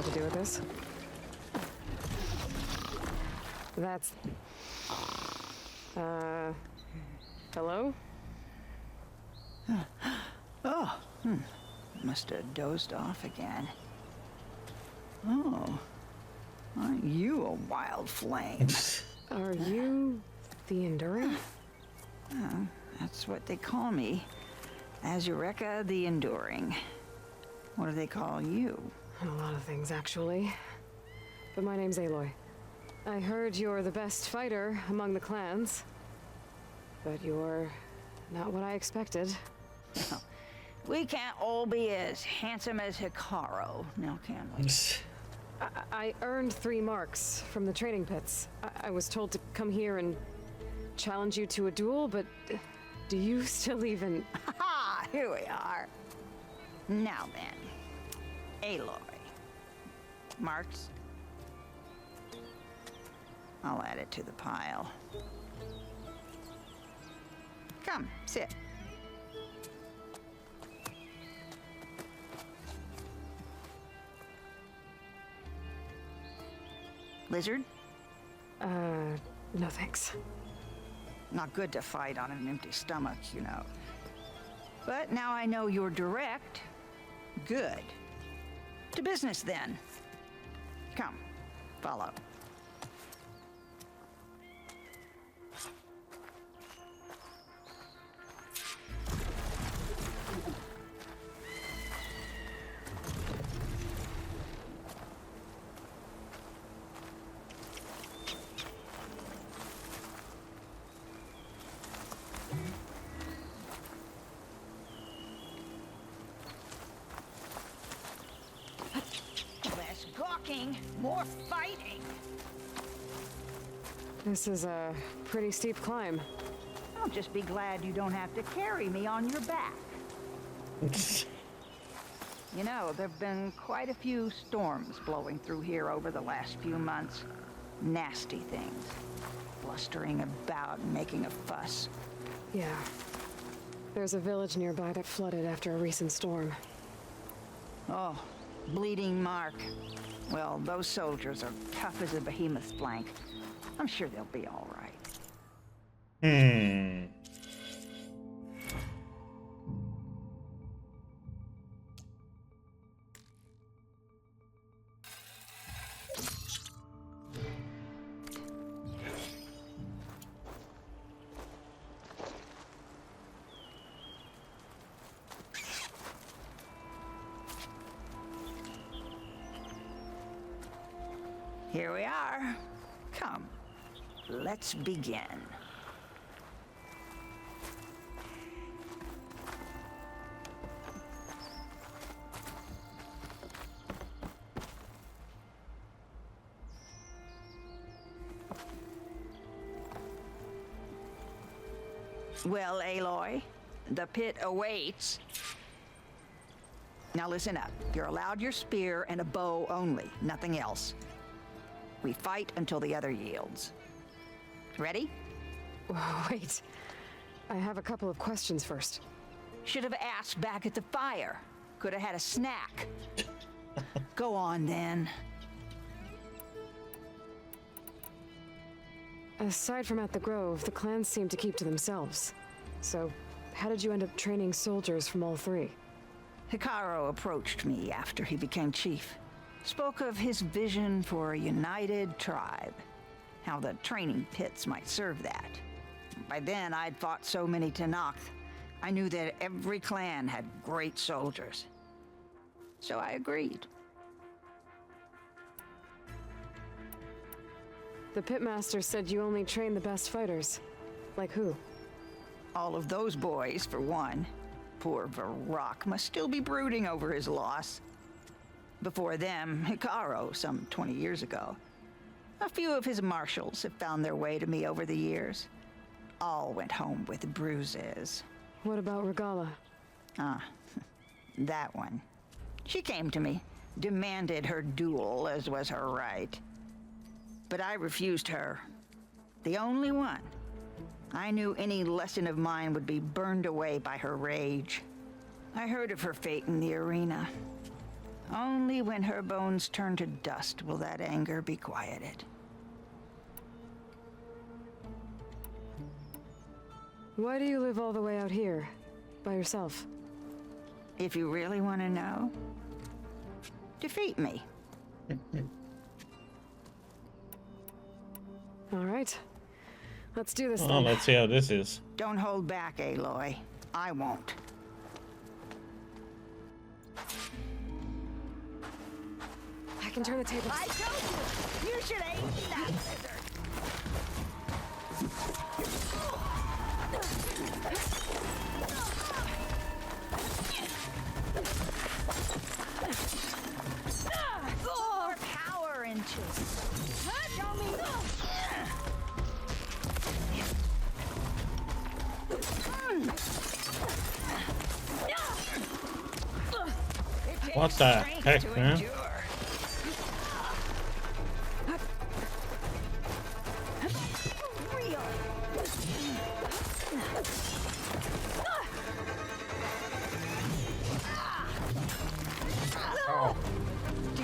to do with this. That's... hello? Oh, must have dozed off again. Oh, aren't you a wild flame? Are you the Enduring? That's what they call me. Azureka the Enduring. What do they call you? A lot of things, actually. But my name's Aloy. I heard you're the best fighter among the clans. But you're not what I expected. We can't all be as handsome as Hikaru, now can we? I earned 3 marks from the training pits. I was told to come here and challenge you to a duel, but do you still even... Ha! Here we are. Now then, Aloy. Marks? I'll add it to the pile. Come, sit. Lizard? No thanks. Not good to fight on an empty stomach, you know. But now I know you're direct. Good. To business, then. Come, follow. Less gawking, more fighting. This is a pretty steep climb. I'll just be glad you don't have to carry me on your back. You know, there've been quite a few storms blowing through here over the last few months. Nasty things. Blustering about and making a fuss. Yeah. There's a village nearby that flooded after a recent storm. Oh, Bleeding Mark. Well, those soldiers are tough as a behemoth's flank. I'm sure they'll be all right. Here we are. Come, let's begin. Well, Aloy, the pit awaits. Now listen up. You're allowed your spear and a bow only, nothing else. We fight until the other yields. Ready? Wait. I have a couple of questions first. Should have asked back at the fire. Could have had a snack. Go on, then. Aside from at the Grove, the clans seem to keep to themselves. So, how did you end up training soldiers from all 3? Hikaru approached me after he became chief. Spoke of his vision for a united tribe. How the training pits might serve that. By then, I'd fought so many Tenakth. I knew that every clan had great soldiers. So I agreed. The pitmaster said you only train the best fighters. Like who? All of those boys, for one. Poor Varrock must still be brooding over his loss. Before them, Hikaru, some 20 years ago. A few of his marshals have found their way to me over the years. All went home with bruises. What about Regala? Ah, that one. She came to me, demanded her duel, as was her right. But I refused her. The only one. I knew any lesson of mine would be burned away by her rage. I heard of her fate in the arena. Only when her bones turn to dust will that anger be quieted. Why do you live all the way out here? By yourself? If you really want to know, defeat me. All right. Let's do this Oh, then. let's see how this is. Don't hold back, Aloy. I won't. I can turn the tables. I told you! You should aim that lizard! More power inches. Show me. What the heck, man? Did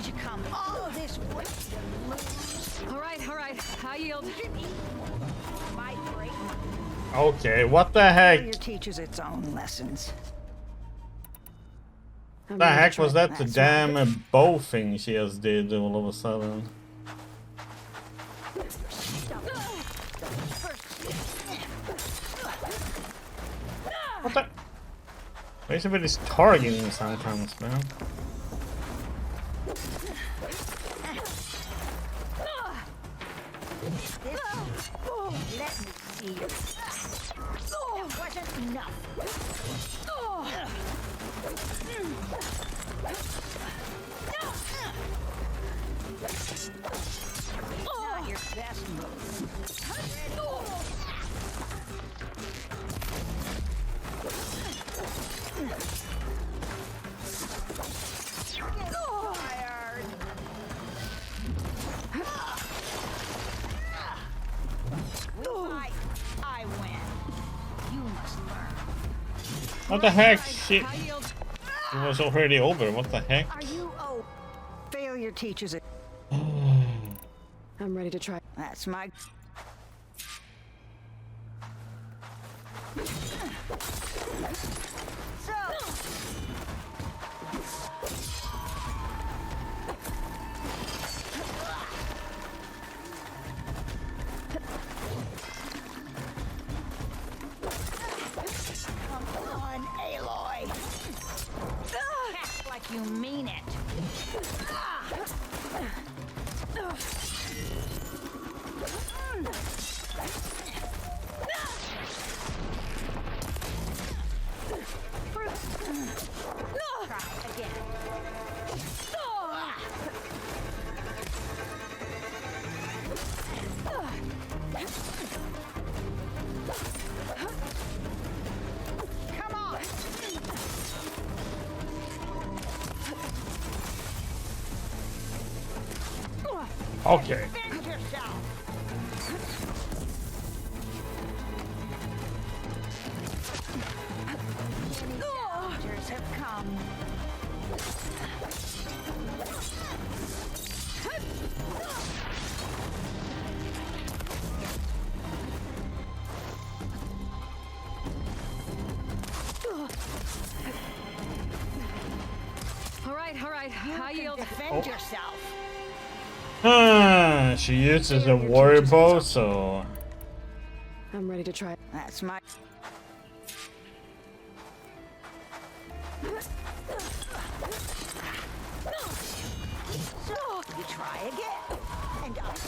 you come all this way to lose? All right. I yield. My break. Okay, what the heck? Failure teaches its own lessons. What the heck was that? The damn bow thing she just did all of a sudden. What the? Why is everybody's targeting sometimes, man? Let me see you. That wasn't enough. Not your best move. Fired. I win. You must learn. What the heck? Shit. It was already over. What the heck? Are you failure teaches it. I'm ready to try. That's my Come on, Aloy. Act like you mean it. Try again. Come on. Okay. Defend yourself. Many dangers have come. All right. I yield. Defend yourself. She uses a warrior bow, so I'm ready to try. That's my. You try again. And up.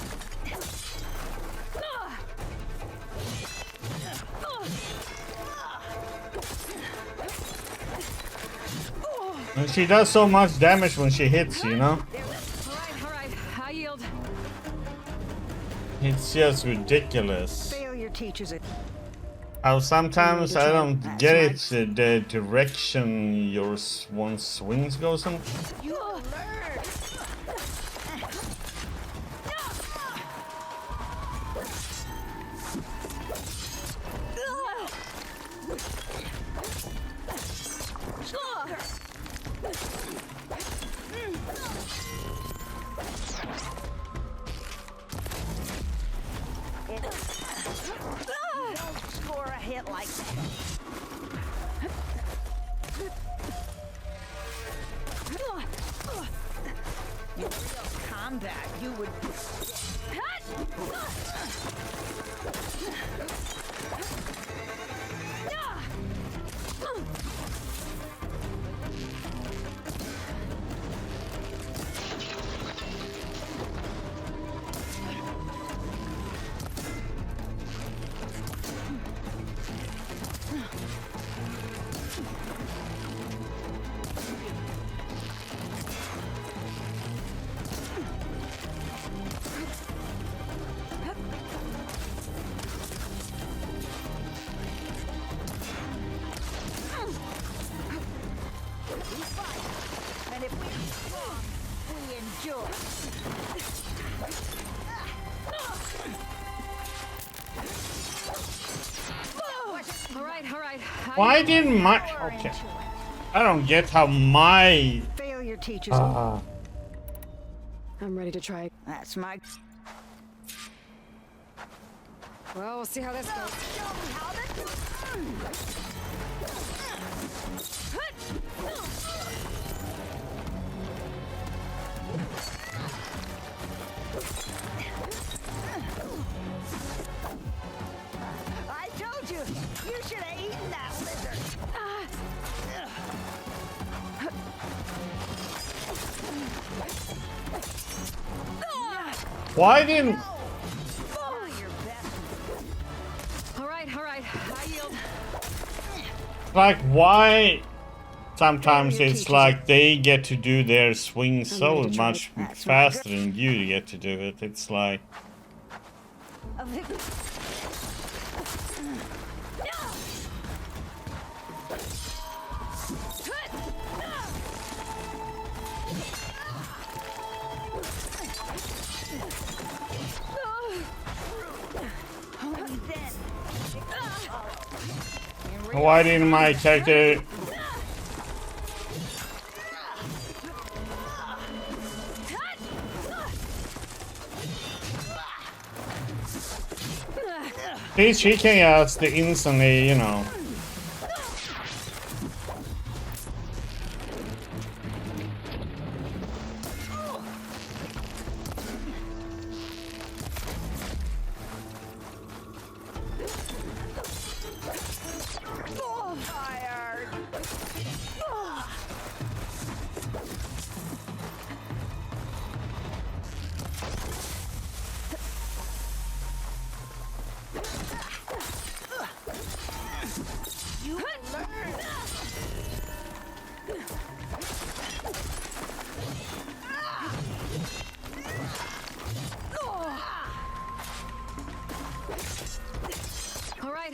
and she does so much damage when she hits, you know? All right. I yield. It's just ridiculous. Failure teaches it. How sometimes I don't get it, the direction your one swings goes in. You will learn. hit like that. In real combat, you would... And if we're strong, we endure. All right. Why didn't my... Okay. I don't get how my... Failure teaches. I'm ready to try. That's my... Well, we'll see how this goes. I told you, you should have eaten that lizard. Why didn't... All right. I yield. Like, why... Sometimes it's like they get to do their swing so much faster than you get to do it. It's like... Why didn't my character... He's kicking out the instantly, you know.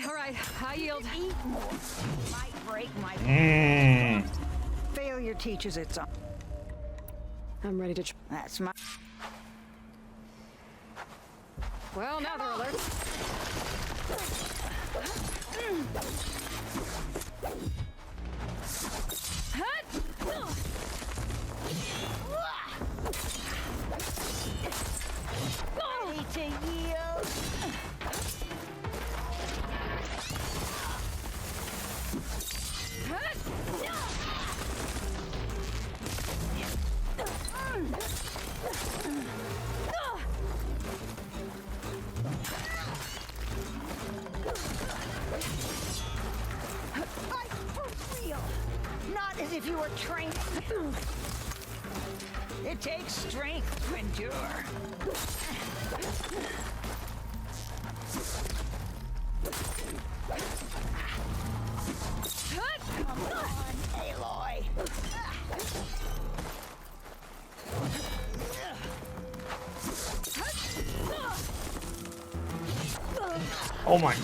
All right. I yield. Eat more. Might break my... Failure teaches its own. I'm ready to try. That's my... Well, now they're alert. Ready to yield. Fight for real. Not as if you were trained. It takes strength to endure. Come on, Aloy. Oh my.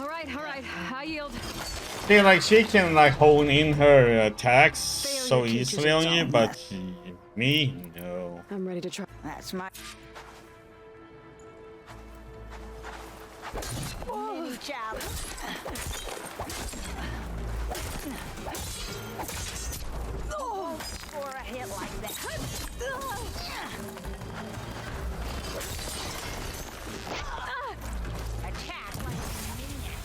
All right. I yield. See, like, she can, like, hone in her attacks so easily on you, but me, no. I'm ready to try. That's my... Mini challenge. Won't score a hit like that. Attack like a maniac.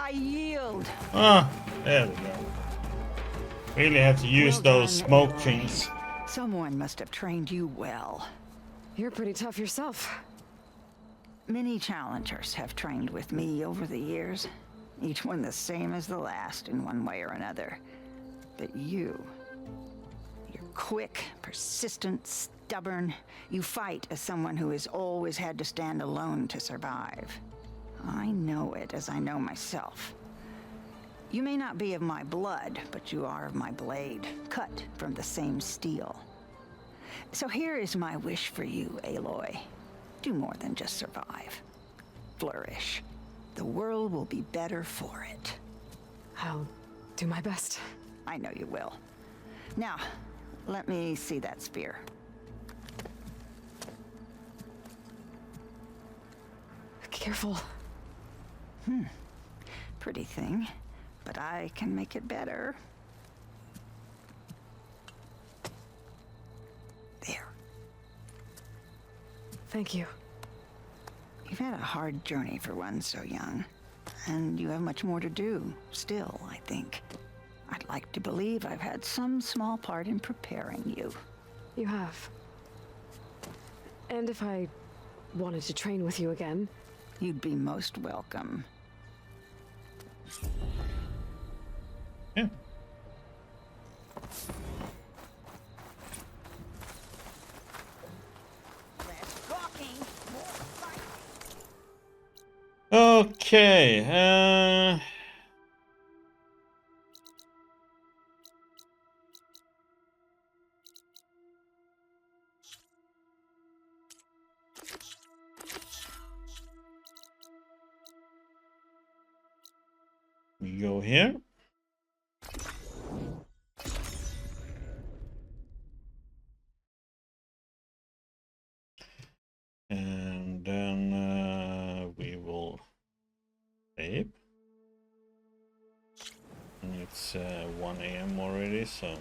I yield. Ah, there we go. Really have to use those smoke things. Someone must have trained you well. You're pretty tough yourself. Many challengers have trained with me over the years. Each one the same as the last in one way or another. But you're quick, persistent, stubborn. You fight as someone who has always had to stand alone to survive. I know it as I know myself. You may not be of my blood, but you are of my blade, cut from the same steel. So here is my wish for you, Aloy. Do more than just survive. Flourish. The world will be better for it. I'll do my best. I know you will. Now, let me see that spear. Careful. Pretty thing, but I can make it better. There. Thank you. You've had a hard journey for one so young, and you have much more to do, still, I think. I'd like to believe I've had some small part in preparing you. You have. And if I wanted to train with you again, you'd be most welcome. Yeah. Okay. We go here. And then we will save. And it's 1 AM already, so